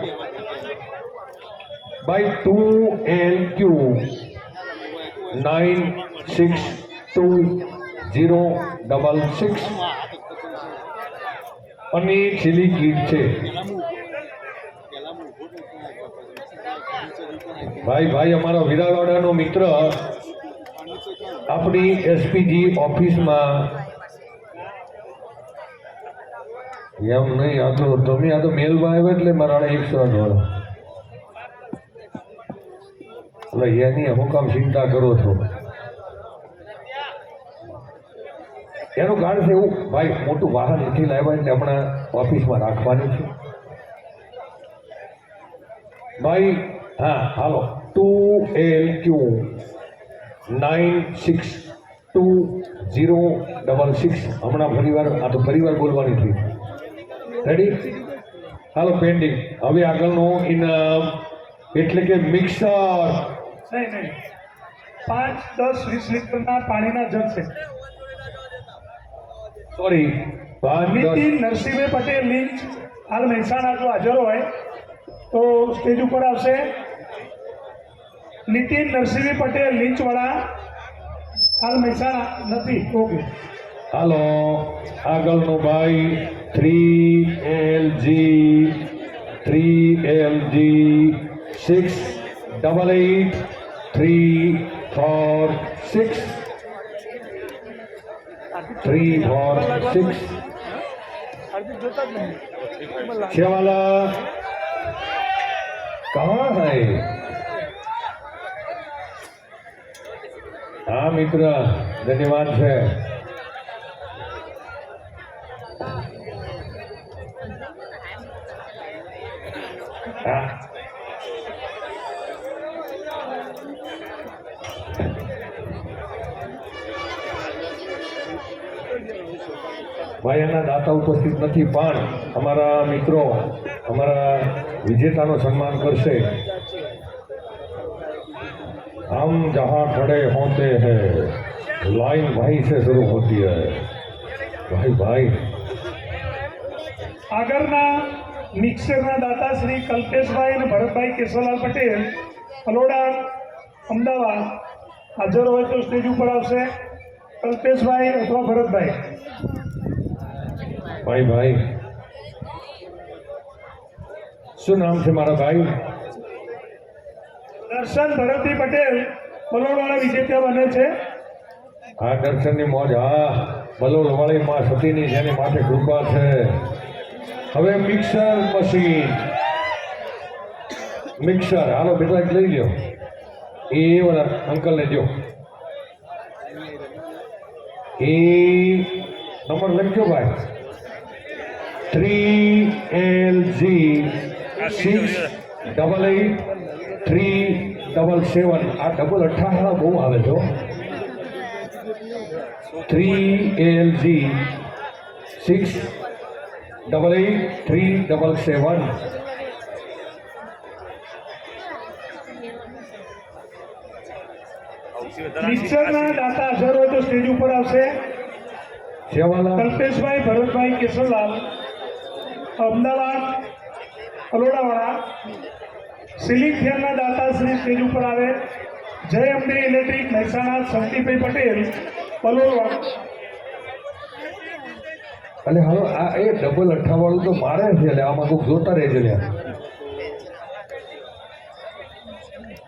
ભાઈ 2LQ 962066 અને છેલ્લી કીટ છે ભાઈ ભાઈ અમારો વિરાવાડાનો મિત્ર આપણી એસપીજી ઓફિસમાં એમ નહીં આ તો તમે આ તો મેલમાં આવ્યા એટલે મારા 108 વાળો એટલે એની હું કામ ચિંતા કરો છો એનું કારણ છે એવું ભાઈ મોટું વાહન નથી લાવ્યા એટલે હમણાં ઓફિસમાં રાખવાની છે ભાઈ હા હાલો 2LQ 962066 હમણાં ફરીવાર આ તો ફરીવાર બોલવાની થઈ રેડી હાલો પેન્ડિંગ હવે આગળનું ઇનામ એટલે કે મિક્સર નહીં 5, 10, 20 લીટરના પાણીના જગ છે સોરી નીતિન નરસિંહભાઈ પટેલ લીંચ હાલ મહેસાણા જો હાજર હોય તો સ્ટેજ ઉપર આવશે નીતિન નરસિંહભાઈ પટેલ લીંચવાળા હાલ મહેસાણા નથી ઓકે હાલો આગળનું ભાઈ 3LG 688 346 शेवाला कहाँ है हाँ मित्र धन्यवाद है हाँ ભાઈ એના દાતા ઉપસ્થિત નથી, પણ અમારા મિત્રો અમારા વિજેતાનો સન્માન કરશે. हम जहाँ खड़े होते हैं लाइन वहीं से शुरू होती है. भाई भाई આગળના મિક્સરના દાતા શ્રી કલ્પેશભાઈ અને ભરતભાઈ કેશવલાલ પટેલ અલોડા અમદાવાદ હાજર હોય તો સ્ટેજ ઉપર આવશે. કલ્પેશભાઈ અથવા ભરતભાઈ. भाई भाई શું નામ છે મારા ભાઈ? દર્શન ભરતભાઈ પટેલ બલોડવાળા વિજેતા બને છે. આ દર્શનની મોજ. હા, બલોલવાળી માં સતીની જેની માથે કૃપા છે. હવે મિક્સર મશીન, મિક્સર હાલો બેટા એક લઈ લ્યો. એ વાળા અંકલને જો એ નંબર લખજો ભાઈ. 3LG 688 આ ડબલ 88 બહુ આવે છે. 3LG 688 377. મિક્સરના દાતા હાજર હોય તો સ્ટેજ ઉપર આવશે. સેવાલા કલ્પેશભાઈ ભરતભાઈ કેશવલાલ અમદાવાદ અલોડાવાળા. સીલિંગ ફેનના દાતા શ્રી સ્ટેજ ઉપર આવે. જય અંબે ઇલેક્ટ્રિક મહેસાણા શક્તિભાઈ પટેલ પલોલવા. અને હાલો આ એ ડબલ 88 વાળું તો મારે છે. એટલે આમાં કોઈક જોતા રહેજો લ્યા.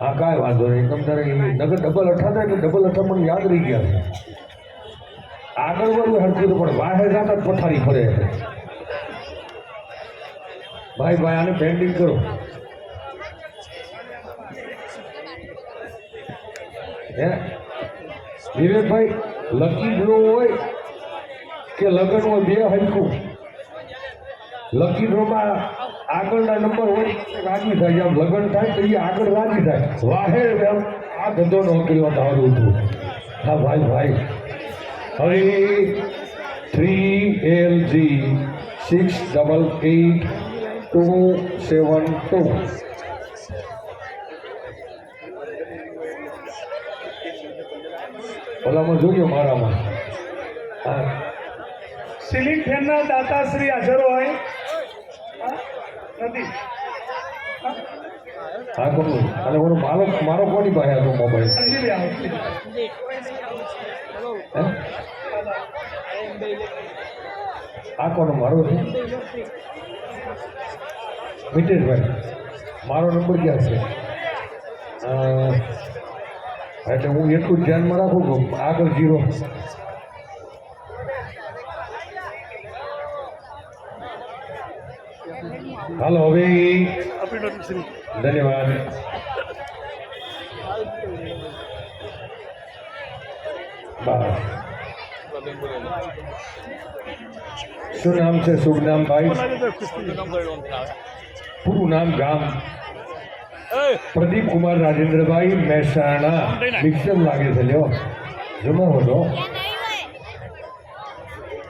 હા કાંઈ વાંધો નહીં. એકદમ તારે નગર ડબલ 88 થાય એટલે ડબલ 88 મને યાદ રહી ગયા છે. આગળ વાળું હરકું પણ વાહે જાતા જ પથારી ફરે છે. ભાઈ ભાઈ આને પેન્ડિંગ કરો. હે વિવેકભાઈ લકી ડ્રો હોય કે લગન હોય બે હલકું. લકી ડ્રોમાં આગળના નંબર હોય રાજી થાય. આમ લગન થાય તો એ આગળ રાજી થાય. વાહે આમ આ ધંધો નો કર્યો તારું હતું. હા ભાઈ ભાઈ હવે 3LG 688 272. ઓલામાં જોજો મારામાં. હા સીલિંગ ફેનના દાતા શ્રી હાજર હોય નથી. હા કોણ અને ઓલો મારો કોની પાસે હતો મોબાઈલ? અંજલિ આવશે. હે? આ કોનો મારો છે? મિતેશભાઈ મારો નંબર ક્યાં છે? એટલે હું એટલું જ ધ્યાનમાં રાખું કે આગળ 0. હાલો હવે ધન્યવાદ. બસ શું નામ છે? શુભ નામ ભાઈ? પૂરું નામ ગામ? પ્રદીપ કુમાર રાજેન્દ્રભાઈ મહેસાણા. મિક્સર લાગે છે લ્યો જમા હતો.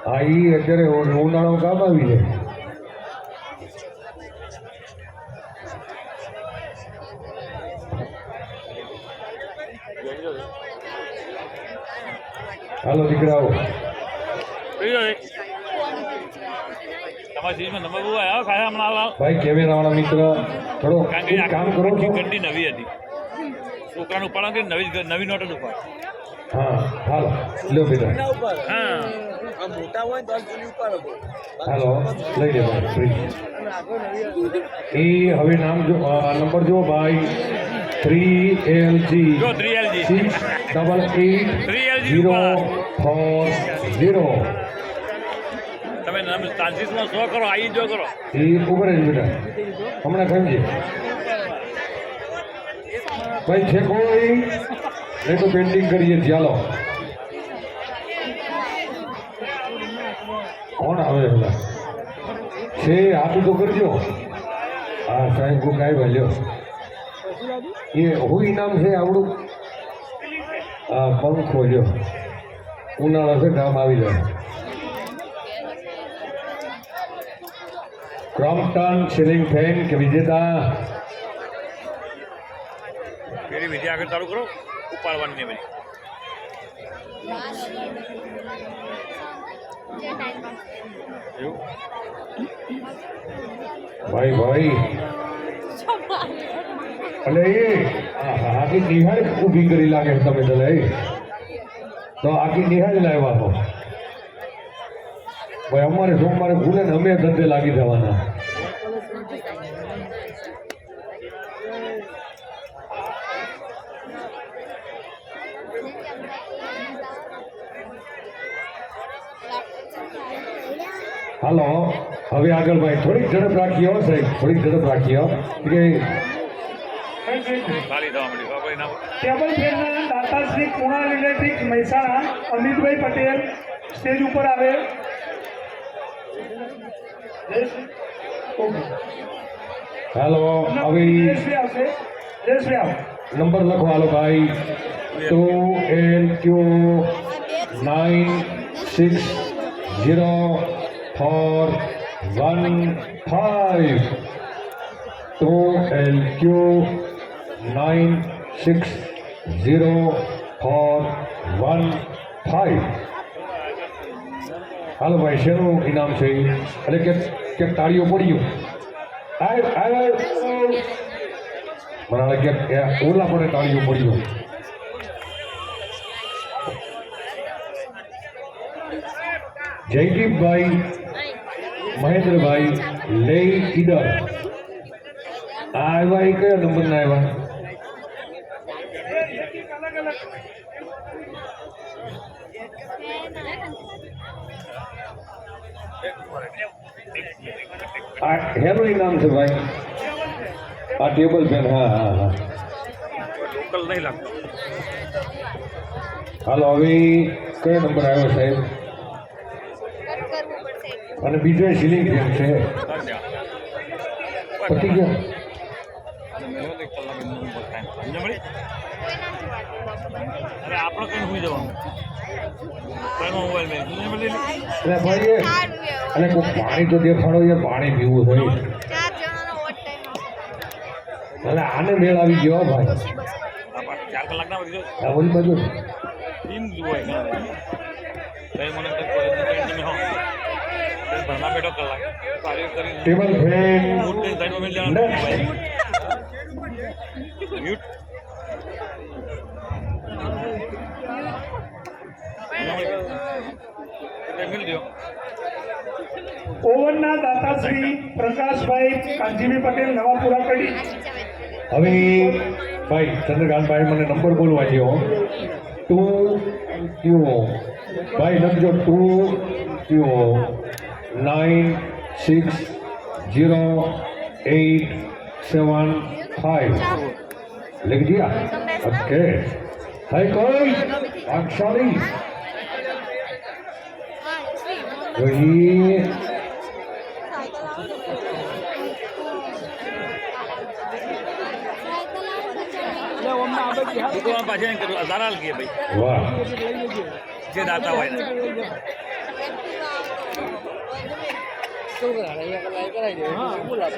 હા એ અત્યારે ઉનાળો કામ આવી જાય. હાલો દીકરાઓ ભાઈ કેમેરા વાળા મિત્ર થોડો કામ કરો છો. ઘંટી નવી હતી. છોકરાનું ઉપાડવા કે નવી નોટ જ ઉપાડ. હા હાલો લો બેટા. હા હાલો લઈ લે ભાઈ ફ્રી. એ હવે નામ જો નંબર જો ભાઈ 3LG 688 તમે ચાન્સીસમાં 100 કરો આવી જો કરો. એ ઉપર જ બેટા હમણાં સમજે ભાઈ છે કોઈ એ તો પેન્ટિંગ કરીએ છીએ. હાલો કોણ આવે પેલા છે? આટલું તો કરજો. હા સાહેબ હું કાંઈ ભાલ્યો એ હું ઇનામ છે આવડું. હા પંખો જો ઉનાળો છે કામ આવી જાય. ક્રોમ્પટન સીલિંગ ફેન કે વિજેતા પેલી વિધિ આગળ ચાલુ કરો ઉપાડવાની ને બધી એવું ભાઈ એટલે એ આખી નિહાળ ઊભી કરી લાગે છે તમે તો આખી નિહાળ લાવ્યા હો ભાઈ અમારે સોમવારે ભૂલે ને અમે ધંધે લાગી જવાના હાલો હવે આગળ ભાઈ થોડીક ઝડપ રાખીએ હો સાહેબ થોડીક ઝડપ રાખીએ હો કે ખાલી થવા માંડી બાપા એના ટેબલ ફેરના દાતા શ્રી કુણાલ ઇલેક્ટ્રિક મહેસાણા અમિતભાઈ પટેલ સ્ટેજ ઉપર આવે. હાલો હવે જયેશભાઈ આવશે. જયેશભાઈ આવો. નંબર લખો હાલો ભાઈ 2LQ960415 2LQ960415 હાલો ભાઈ શેનું ઇનામ છે એટલે કે તાળીઓ પડ્યું મને કે ઓલા પણ તાળીઓ પડ્યું જયદીપભાઈ મહેન્દ્રભાઈ લે ઈડર આવ્યા એ કયા નંબરના આવ્યા આ હેનું નામ છે ભાઈ આ ટેબલ ફેન હા લોકલ નહીં લાગતો હાલો હવે કયો નંબર આવ્યો સાહેબ અને બીજો સીલિંગ ફેન છે પતી ગયો અરે આપણો કઈ હોઈ જવાનું મોબાઈલ મેં એટલે ભાઈ અને કોઈ પાણી તો દેખાડો યાર પાણી પીવું હોય એટલે આને મેળ આવી ગયો ભાઈ 4 કલાકના વધી આ ઓલી બાજુ ટીમ હોય કઈ મને તમે હો ભરમા બેઠો કલાક કાર્ય કરી ટેબલ ફેન મોટી સાઈડમાં મેલ ને મ્યુટ મિલ દો ઓવનના દાતા શ્રી પ્રકાશભાઈ કાંજીભાઈ પટેલ નવાપુરા કડી. હવે ભાઈ ચંદ્રકાંતભાઈ મને નંબર બોલવા દો 2Q ભાઈ લખજો 2Q960875 लिख दिया ओके है कोई अक्षरी वही દુકાન પાસે હજારા લગીએ ભાઈ वाह જે દાતા હોય ને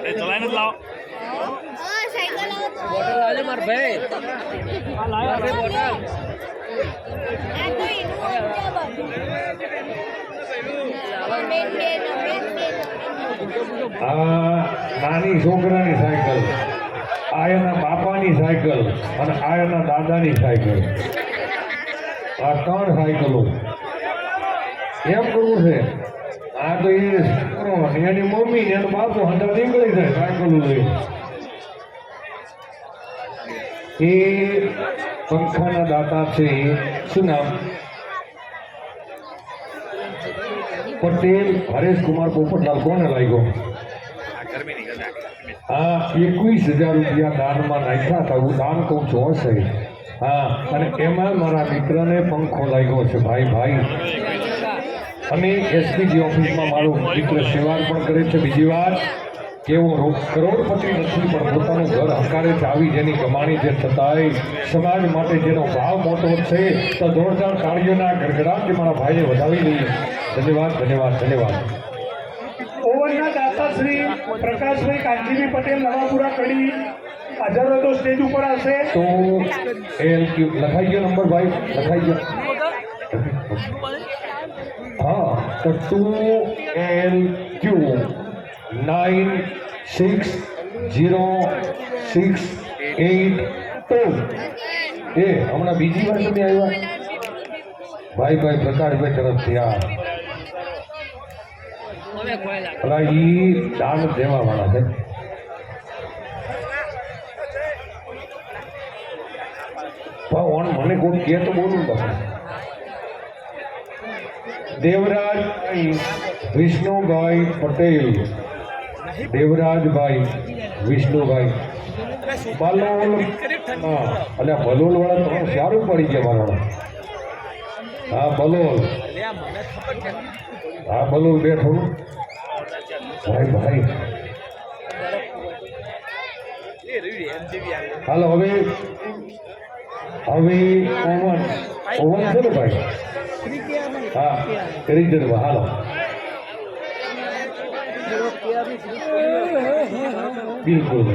એ ચલાઈને જ લાવો નાની છોકરાની સાયકલ આ એના બાપાની સાયકલ અને આ એના દાદાની સાયકલ આ 3 સાયકલો એમ કરવું છે આ તો એ એની મમ્મી ને એનો બાપુ અંદર નીકળી જાય સાયકલો લઈ એ પંખાના દાતા છે શું નામ પટેલ હરેશકુમાર પોપટલાલ કોને લાગ્યો આ ગરમી નીકળે હા 21,000 રૂપિયા દાનમાં નાખ્યા હતા હું દાન કહું છું હશે હા અને એમાં મારા મિત્રને પંખો લાગ્યો છે ભાઈ અને એસપીજી ઓફિસમાં મારો મિત્ર સેવા પણ કરે છે બીજી વાત કે એવો કરોડપતિ નથી પણ પોતાનું ઘર હકારે છે આવી જેની કમાણી છે છતાંય સમાજ માટે જેનો ભાવ મોટો છે તો જોરદાર તાળીઓના ગડગડાટથી મારા ભાઈને વધાવી દઈએ ધન્યવાદ ધન્યવાદ ધન્યવાદ ઓવરના દાતા શ્રી પ્રકાશભાઈ કાંજીભાઈ પટેલ નવાપુરા કડી હાજર હોય તો સ્ટેજ ઉપર આવશે. તો LQ લખાઈ ગયો નંબર ભાઈ, લખાઈ ગયો. હા, તો 2LQ 960682. હમણાં બીજી વાર તમે આવ્યા ભાઈ પ્રકાશભાઈ તરફથી. પેલા ઈ દાન દેવા વાળા છે. મને કોઈ કહે તો બોલું તમે. દેવરાજ વિષ્ણુભાઈ પટેલ, દેવરાજભાઈ વિષ્ણુભાઈ બલોલ. હા, અને બલોલ વાળા તમે સારું પડી ગયા મારા. હા બલોલ, હા બલોલ બેઠો ભાઈ. હાલો હવે ઓવન છે ને ભાઈ? હા કરી જ દેવા. હાલો બિલકુલ.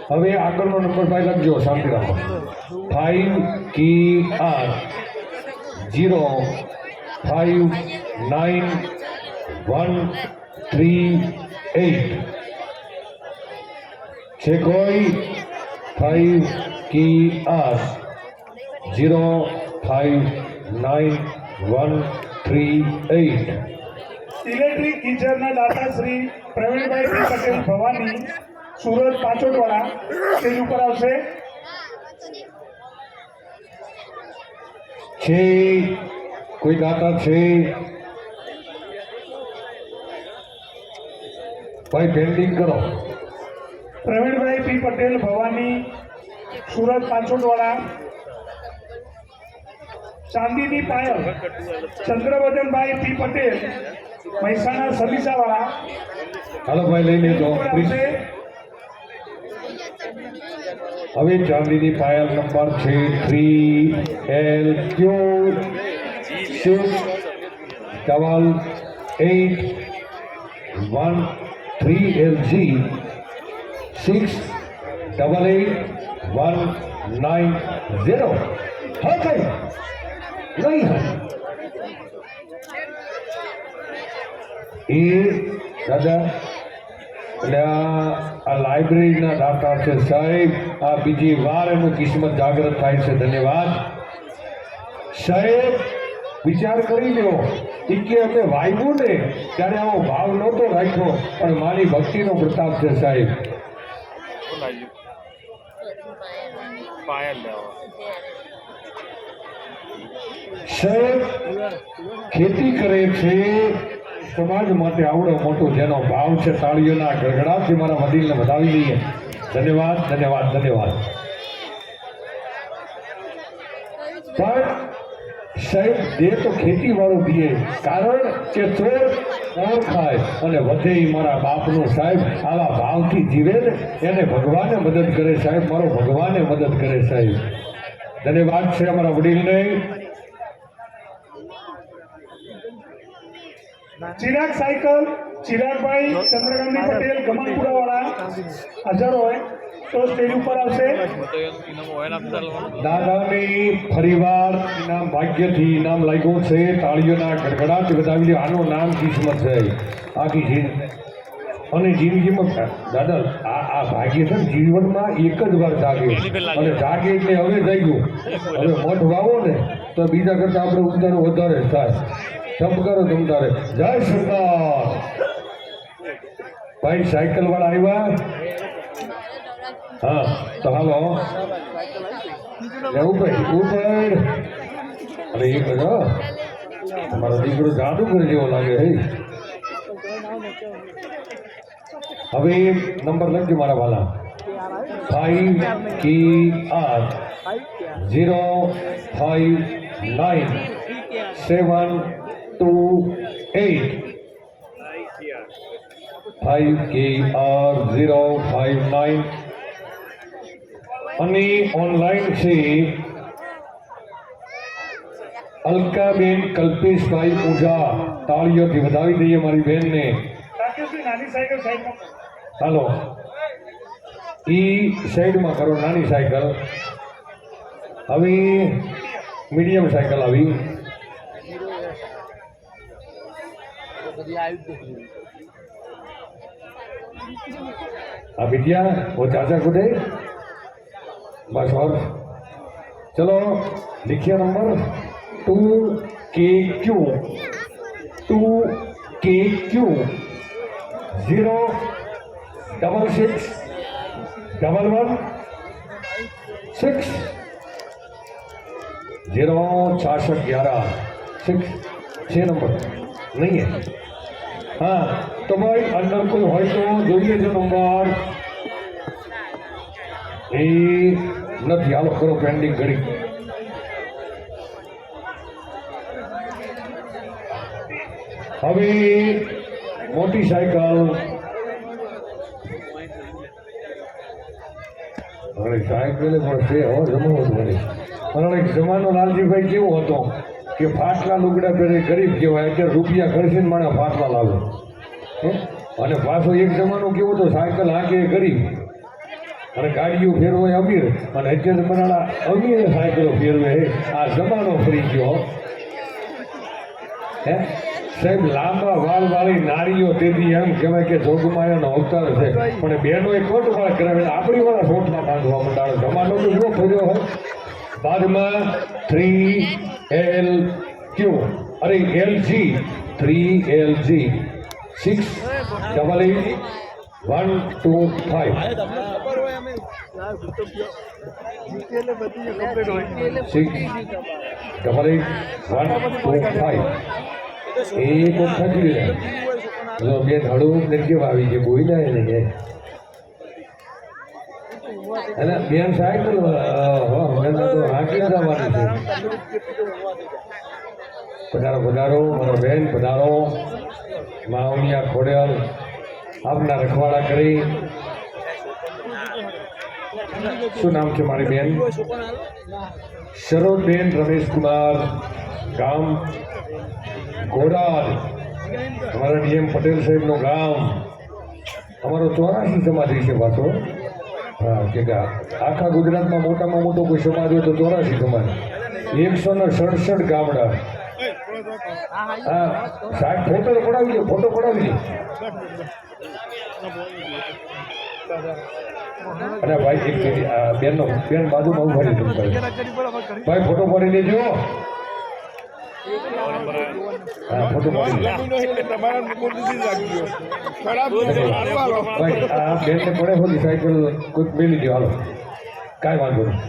હવે આગળનો નંબર ભાઈ લખજો, શાંતિ રાખો. 5KR 059138 છે કોઈ? 5KR 059138. ઇલેક્ટ્રિક ગીઝરના દાતા શ્રી પ્રવીણભાઈ પટેલ ભવાની સુરત પાંચોટવાળા સ્ટેજ ઉપર આવશે. છે કોઈ દાતા છે ભાઈ? પેન્ડિંગ કરો. પ્રવીણભાઈ પી પટેલ ભવાની સુરત પાંચોટવાળા. ચાંદીની પાયલ ચંદ્રવદનભાઈ પી પટેલ મહેસાણા સલીસાવાળા. હાલો ભાઈ લઈ લેજો. હવે ચાંદીની પાયલ નંબર છે 3LQ 68813LG 688190. હા ભાઈ નહીં હા એ દાદા. એટલે આ લાઇબ્રેરીના દાતા છે સાહેબ. આ બીજી વાર એનું કિસ્મત જાગૃત થાય છે. ધન્યવાદ સાહેબ. વિચાર કરી લ્યો કે અમે વાગ્યું ને ત્યારે આવો ભાવ નહોતો રાખ્યો, પણ મારી ભક્તિનો પ્રતાપ છે સાહેબ. સાહેબ ખેતી કરે છે સમાજ માટે આવડો મોટો જેનો ભાવ છે. તાળીઓના ગડગડાટથી મારા વડીલને વધાવી લઈએ. ધન્યવાદ ધન્યવાદ ધન્યવાદ. પણ સાહેબ દે તો ખેતી વાળો દીએ, કારણ કે ચોર મોર ખાય અને વધે ઈ મારા બાપનું સાહેબ. આવા ભાવથી જીવે ને એને ભગવાને મદદ કરે સાહેબ. મારો ભગવાને મદદ કરે સાહેબ. ધન્યવાદ છે અમારા વડીલને. ચિરાગ સાયકલ ચિરાગભાઈ ચંદ્રકાંતભાઈ પટેલ ગમનપુરાવાળા હાજર હોય તો સ્ટેજ ઉપર આવશે. દાદાની ફરીવાર ઇનામ ભાગ્યથી ઇનામ લાગ્યું છે. તાળીઓના ગડગડાટ વધાવી લ્યો. આનું નામ કિસ્મત છે આખી જિંદગી. અને જિંદગીમાં દાદા આ ભાગ્ય છે ને જીવનમાં એક જ વાર જાગે, અને જાગે એટલે હવે જાગ્યું. હવે મઠ વાવો ને તો બીજા કરતા આપણે ઉતારો વધારે થાય. ચમકારો તમતારે. જય સરકાર. ભાઈ સાયકલ વાળા આવ્યા? હા તો હાલો ઉપર અરે એ બધા તમારો દીકરો જાદુ કરી જેવો લાગે. હવે નંબર લખજો મારા વાલા. 5KR 059728. 5KR 059. અને ઓનલાઈન છે અલકાબેન કલ્પેશભાઈ ઊંઝા. તાળીઓથી વધાવી દઈએ મારી બહેનને. રાકેશભાઈ નાની સાયકલ સાઈડમાં હાલો ઈ સાઈડમાં કરો નાની સાયકલ આવી મીડિયમ સાયકલ આવી अभी क्या वो चाचा को दे बस और चलो लिखिए नंबर 2KQ 2KQ 06611 6 नंबर नहीं है हाँ तो भाई अंदर कोई हो तो જોઈએ जो नंबर એ નથી હાલો કરો પેન્ડિંગ કરી હવે મોટી સાયકલ અરે સાયકલ પણ છે હો જમવું મને અને એક જમાનો લાલજીભાઈ કેવો હતો કે ફાટલા લુગડા પહેરે ગરીબ કહેવાય અત્યારે રૂપિયા ખર્ચીને માણે ફાટલા લાવે અને પાછો એક જમાનો કેવો તો સાયકલ હાંકે ગરીબ અને ગાડીઓ ફેરવે અમીર અને અત્યારે બનાડા અમીર સાયકલો ફેરવે આ જમાનો ફરી ગયો હે સાહેબ લાંબા વાળ વાળી નારીઓ તેથી એમ કહેવાય કે જોગમાયાનો અવતાર છે પણ બહેનો એ કોટવાળા કરાવે આપણી વાળા શોટમાં બાંધવા માંડાડો જમાનો તો જો ફર્યો હોય બાદમાં 3LQ અરે LG 3LG 68812 એક વખત જો બે ધડું નરકે આવી ગયું કોઈ ના એને અને બેન સાયકલ મને તો હાંકી જવાની છે પધારો પધારો મારો બેન પધારો માવનિયા ખોડેલ આપના રખવાડા કરી શું નામ છે મારી બેન સરોજબેન રમેશકુમાર ગામ ઘોડાદ અમારા ડીએમ પટેલ સાહેબનું ગામ અમારો 84 સમાધિ છે પાછો હા કે આખા ગુજરાતમાં મોટામાં મોટો કોઈ સમાજ હોય તો 84 સમાજ 167 ગામડા હા સાહેબ ફોટો પડાવી દો ફોટો પડાવી દો અને ભાઈ એક બેનનો બેન બાજુમાં ઉભા રહી ભાઈ ફોટો પાડી લેજો હા ફોટો પાડી ભાઈ આ બેનને પડે હોતી સાયકલ કોઈ મેલી દો હાલો કાંઈ વાંધો નહીં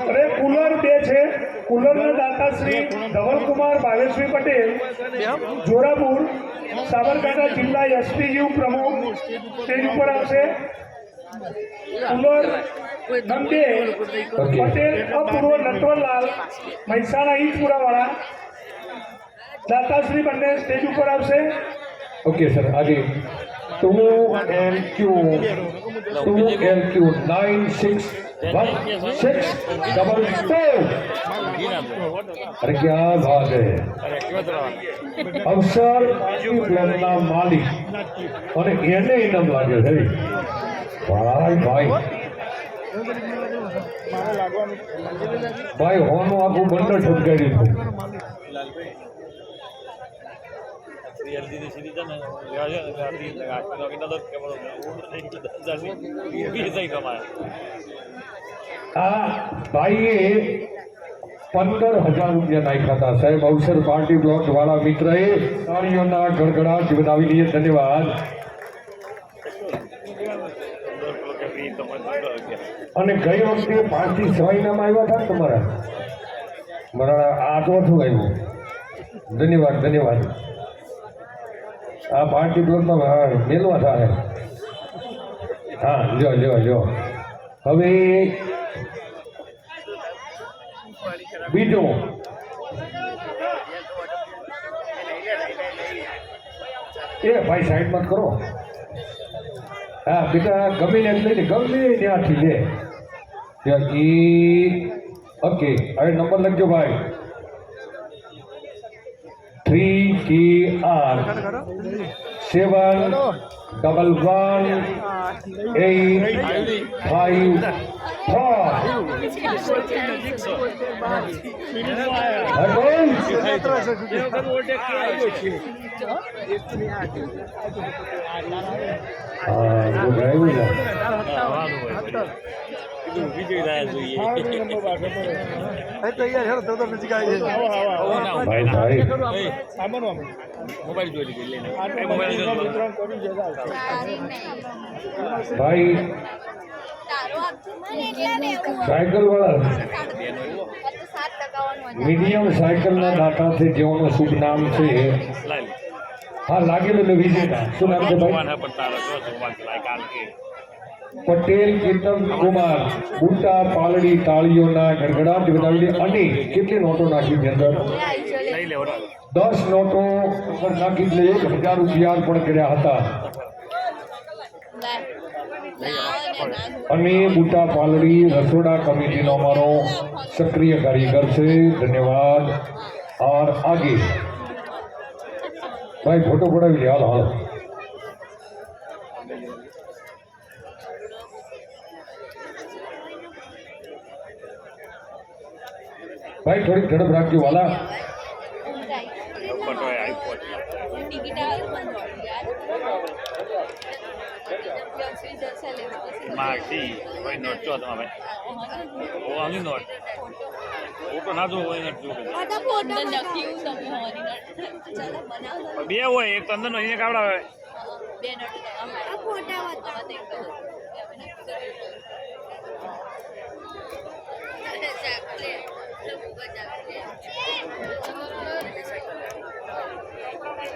અરે કુલર બે છે કુલરના દાતા શ્રી ધવલકુમાર ભાવેશભાઈ પટેલ જોરાપુર સાબરકાંઠા જિલ્લા એસપીયુ પ્રમુખ સ્ટેજ ઉપર આવશે કુલર ધમકે પટેલ અપૂર્વ નટવરલાલ મહેસાણા ઈદપુરાવાળા દાતાશ્રી બંને સ્ટેજ ઉપર આવશે ओके सर आगे 2LQ 961622 अरे क्या बात है अवसर ब्लॉकના માલિક અને એને ઇનામ લાગે છે ભાઈ ભાઈ ભાઈ હોનું આખું બંદર ઠપકાર્યું આ ભાઈએ 15,000 રૂપિયા નાખ્યા હતા સાહેબ અવસર પાર્ટી બ્લોક વાળા મિત્રએ તાળીઓના ગડગડાટ બનાવી દઈએ ધન્યવાદ અને ગઈ વખતે 5 થી 6 ઇનામ આવ્યા હતા તમારા મારા આ ચોથું આવ્યું ધન્યવાદ ધન્યવાદ આ પાર્ટી બ્લોકમાં મેલવા થાય હા લ્યો લ્યો લ્યો હવે બીજો એ ભાઈ સાઈડમાં કરો હા બેટા ગમે ને લઈને ગમે ત્યાંથી લે ઓકે હવે નંબર લખજો ભાઈ 3 3KR 758 ભાઈ ભાઈ મોબાઈલ જોઈ લીધી લઈને તારી નહીં ભાઈ તારો આપજો મને એટલા લેવું સાયકલ વાળા 7% મીડિયમ સાયકલના દાતાથી જેઓનું શુભ નામ છે લાઈ હા લાગેલું એટલે વિજેતા શું નામ છે ભાઈ ભગવાન હે પણ તારો જો ભગવાન લાઈ કાલ કે પટેલ કેતન કુમાર બુટા પાલડી તાળીઓના ગડગડાટ વધાવી અને કેટલી નોટો નાખી છે અંદર લઈ લે ઓરા 10 નોટો ઉપર નાખી એટલે 1000 રૂપિયા પણ કર્યા હતા અને બુટા પાલડી રસોડા કમિટીનો અમારો સક્રિય કારીગર છે ધન્યવાદ और आगे भाई फोटो पड़ावी ले हाल हाल भाई थोड़ी झड़प राखी वाला ફોટો આઈફોન ટિકિટ આવી બંધ યાર માગી કોઈ નોટ ચો તમારે ઓ આની નોટ ફોટો ના જો હોય નોટ જો આતા ફોટો લખ્યું તમે હોવાની ચાલો બનાવો બે હોય એક અંદર નો અહીંયા કાવડા હોય બે નોટ આ ફોટા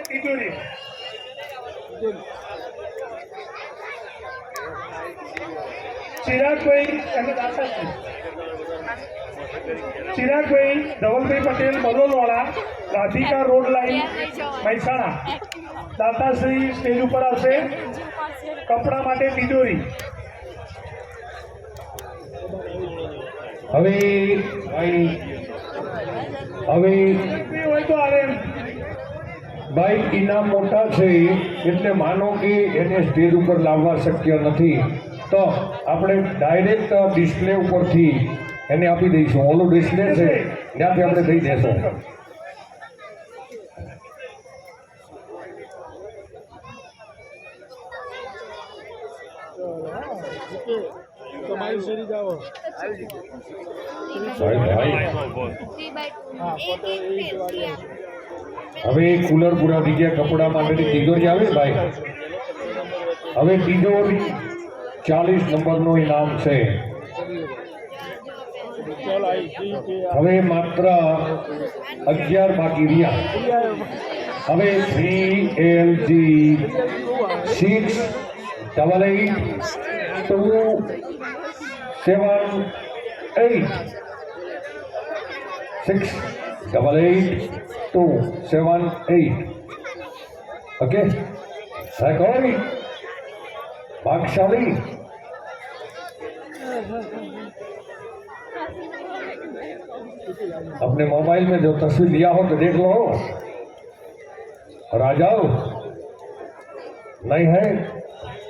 તિજોરી ચિરાગભાઈ અને દાતાશ્રી ચિરાગભાઈ ધવલભાઈ પટેલ મલોલવાળા રાધિકા રોડ લાઈન મહેસાણા દાતાશ્રી સ્ટેજ ઉપર આવશે કપડા માટે તિજોરી હવે ભાઈ હવે હોય તો આવે ભાઈ ઇનામ મોટા છે એટલે માનો કે એને સ્ટેજ ઉપર લાવવા શક્ય નથી તો આપણે ડાયરેક્ટ ડિસ્પ્લે ઉપરથી એને આપી દઈશું ઓલું ડિસ્પ્લે છે ત્યાંથી આપણે દઈ દેશું ભાઈ ભાઈ હવે કુલર પૂરા થઈ ગયા કપડા માટેની તિજોરી આવે ભાઈ હવે તિજોરી 40 નંબરનું ઇનામ છે હવે માત્ર 11 બાકી રહ્યા હવે 3LG 688 ओके कोई भागशाली अपने मोबाइल में जो तस्वीर लिया हो तो देख लो और आ जाओ नहीं है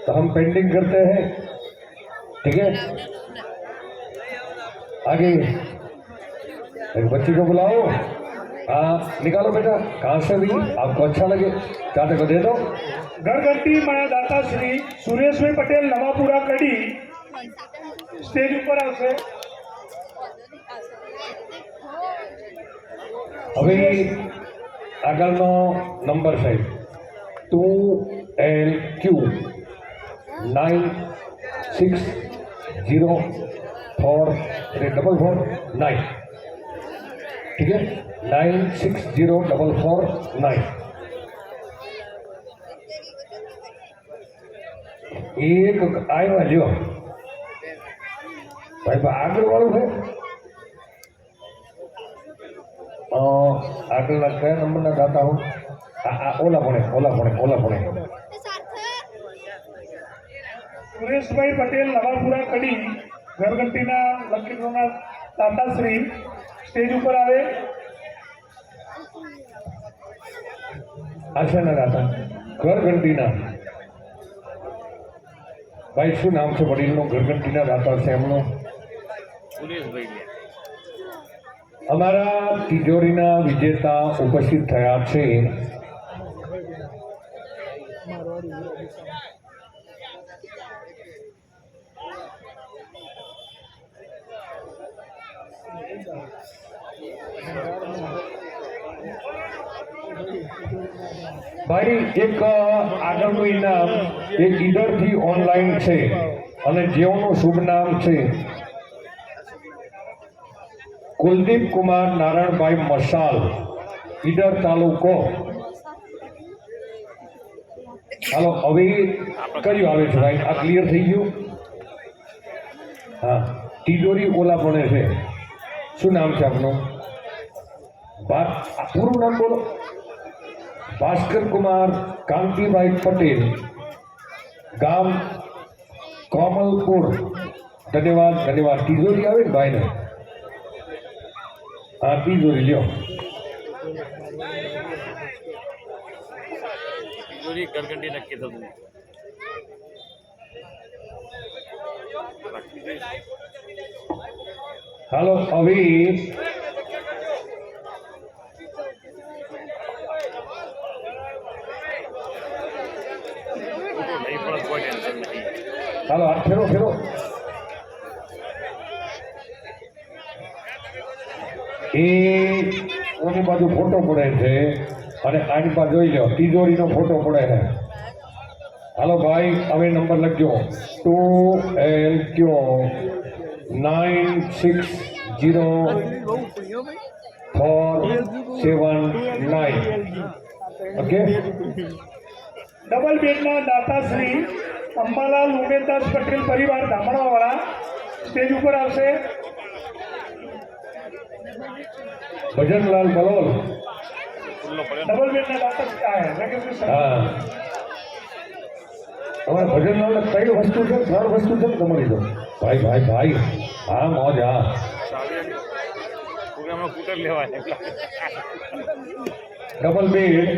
तो हम पेंटिंग करते हैं ठीक है आगे एक बच्ची को बुलाओ हाँ निकालो बेटा कहाँ से भी आपको अच्छा लगे चाटे को दे दो ઘરઘંટી માયા દાતાશ્રી સુરેશભાઈ પટેલ નવાપુરા કડી સ્ટેજ ઉપર આવશે હવે આગળનો નંબર છે 2LQ 960449 ठीक है 960449 एक आया ल्यो भाई આગળ વાળું છે આગળના કયા નંબરના દાતા હું ઓલા ભણે સુરેશભાઈ પટેલ નવાપુરા કડી ઘરઘંટીના લખીરોના દાતાશ્રી સ્ટેજ ઉપર આવે આશાના દાતા ઘરઘંટીના ભાઈ શું નામ છે વડીલનો ઘરઘંટીના દાતા છે એમનું? સુરેશભાઈ લે. અમારા તિજોરીના વિજેતા ઉપસ્થિત થયા છે. ભાઈ એક આગળનું ઇનામ એક ઈડરથી ઓનલાઈન છે અને જેઓનું શુભ નામ છે કુલદીપ કુમાર નારાયણભાઈ મસાલ, ઈડર તાલુકો. હાલો હવે કયું આવે છે ભાઈ? આ ક્લિયર થઈ ગયું? હા, તિજોરી ઓલા ભણે છે. શું નામ છે આપનું? પૂરું નામ બોલો. ભાસ્કર કુમાર કાંતિભાઈ પટેલ, ગામ કોમલપુર. ધન્યવાદ ધન્યવાદ. તિજોરી આવે ને ભાઈને? હા, તિજોરી લ્યો. તિજોરી ઘરઘંટી નક્કી થતું. હાલો હવે નહીં પણ કોઈ ટેન્શન નથી. હાલો હાથ ફેરો ફેરો. એ ઓની બાજુ ફોટો પડે છે અને આની પાસે જોઈ લો તિજોરીનો ફોટો પડે છે. હાલો ભાઈ હવે નંબર લખજો 2LQ 960479. ઓકે. ડબલ બેડના દાતા શ્રી અંબાલાલ ઉમેદદાસ પટેલ પરિવાર ધામણવાવાળા સ્ટેજ ઉપર આવશે. ભજનલાલ બલોલ. ખુલ્લો પડ્યો ને. ડબલ બેડના દાતા હા, તમારે ભજનલાલ કઈ વસ્તુ છે? 3 વસ્તુ છે ને તમારી તો. ભાઈ ભાઈ ભાઈ, હા મોજ. હા, પ્રોગ્રામમાં કૂટર લેવાય. ડબલ બેડ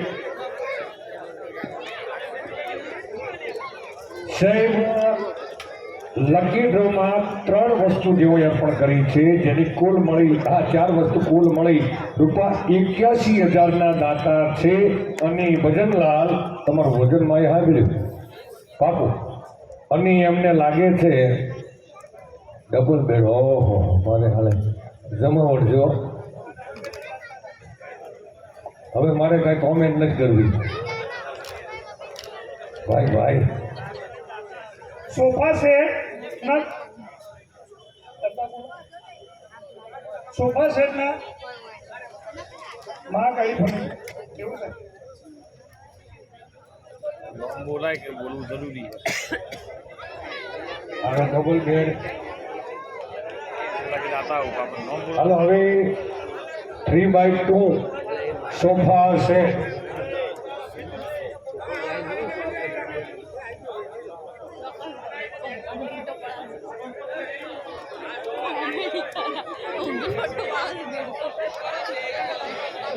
સાહેબ લકી ડ્રોમાં 3 વસ્તુ જેઓ અર્પણ કરી છે, જેની કુલ મળી 4 વસ્તુ કુલ મળી ₹81,000 દાતા છે. અને ભજનલાલ તમારું વજનમાં એ હાજરી પાપુ અને એમને લાગે છે ડબલ બેડ. ઓહો, મારે હાલે જમાવડજો. હવે મારે કાંઈ કોમેન્ટ નથી કરવી. ભાઈ ભાઈ સોફા સેટ માં કઈ પણ કેવું છે? નામ બોલાય કે બોલવું જરૂરી છે. હવે ડબલ બેડ. લાગી જાતા હું આપણે નામ બોલાય. હાલો હવે 3x2 સોફા સેટ.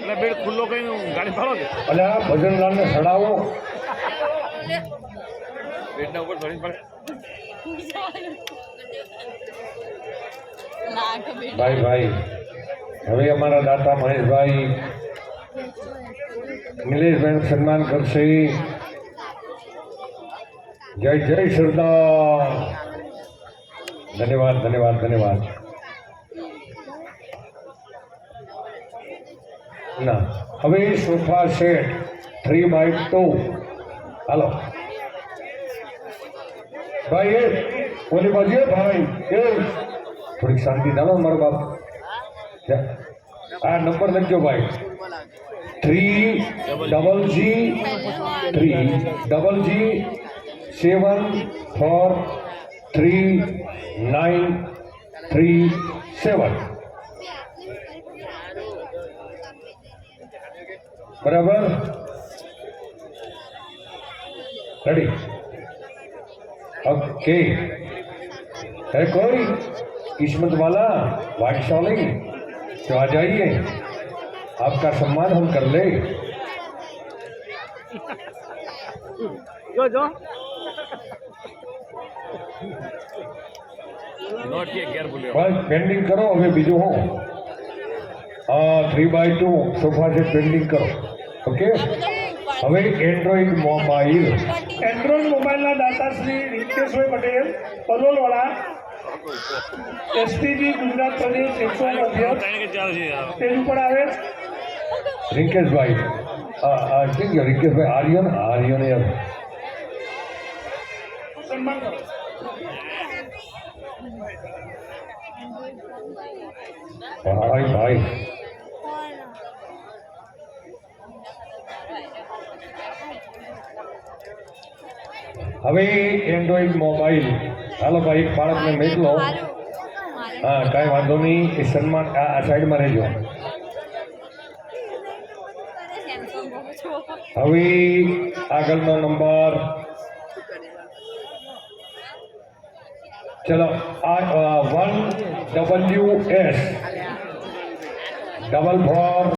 એટલે બેડ ખુલ્લો કઈ ગાડી ફાળો કે અને આ ભજનલાલને સડાવો. બેડના ઉપર ચડી પડે. ભાઈ ભાઈ હવે અમારા દાતા મહેશભાઈ નિલેશભાઈ સન્માન કરશે. જય જય સરદાર. ધન્યવાદ ધન્યવાદ ધન્યવાદ. ના હવે સોફા સેટ 3x2. હાલો ભાઈ એ ઓલી બાજુ એ ભાઈ એ થોડીક શાંતિ ચાલો મારો બાપ. આ નંબર લખજો ભાઈ 3GGG7433937. બરાબર रेडी ओके है कोई किस्मत वाला भाग्यशाली तो आ जाइए आपका सम्मान हम कर ले જો જો નોટ કે કેરફુલી બસ પેન્ડિંગ કરો. હવે બીજું હું 3/2 સોફા સેટ પેન્ડિંગ કરો. ઓકે. હવે એન્ડ્રોઈડ મોબાઈલ. એન્ડ્રોઈડ મોબાઈલના દાતા શ્રી રિંકેશભાઈ પટેલ પલોલવાળા એસપીજી ગુજરાત પ્રદેશ 108 અધ્યક્ષ કે ચાલે છે યાર સ્ટેજ ઉપર આવે. રિંકેશભાઈ રિંકેશભાઈ આર્યન યાર. સન્માન કરો. ભાઈ હવે એન્ડ્રોઈડ મોબાઈલ. હાલો ભાઈ, એક બાળકને મોકલો. હા, કાંઈ વાંધો નહીં. એ સન્માન આ સાઈડમાં રહેજો. હવે આગળનો નંબર ચલો 1WS 444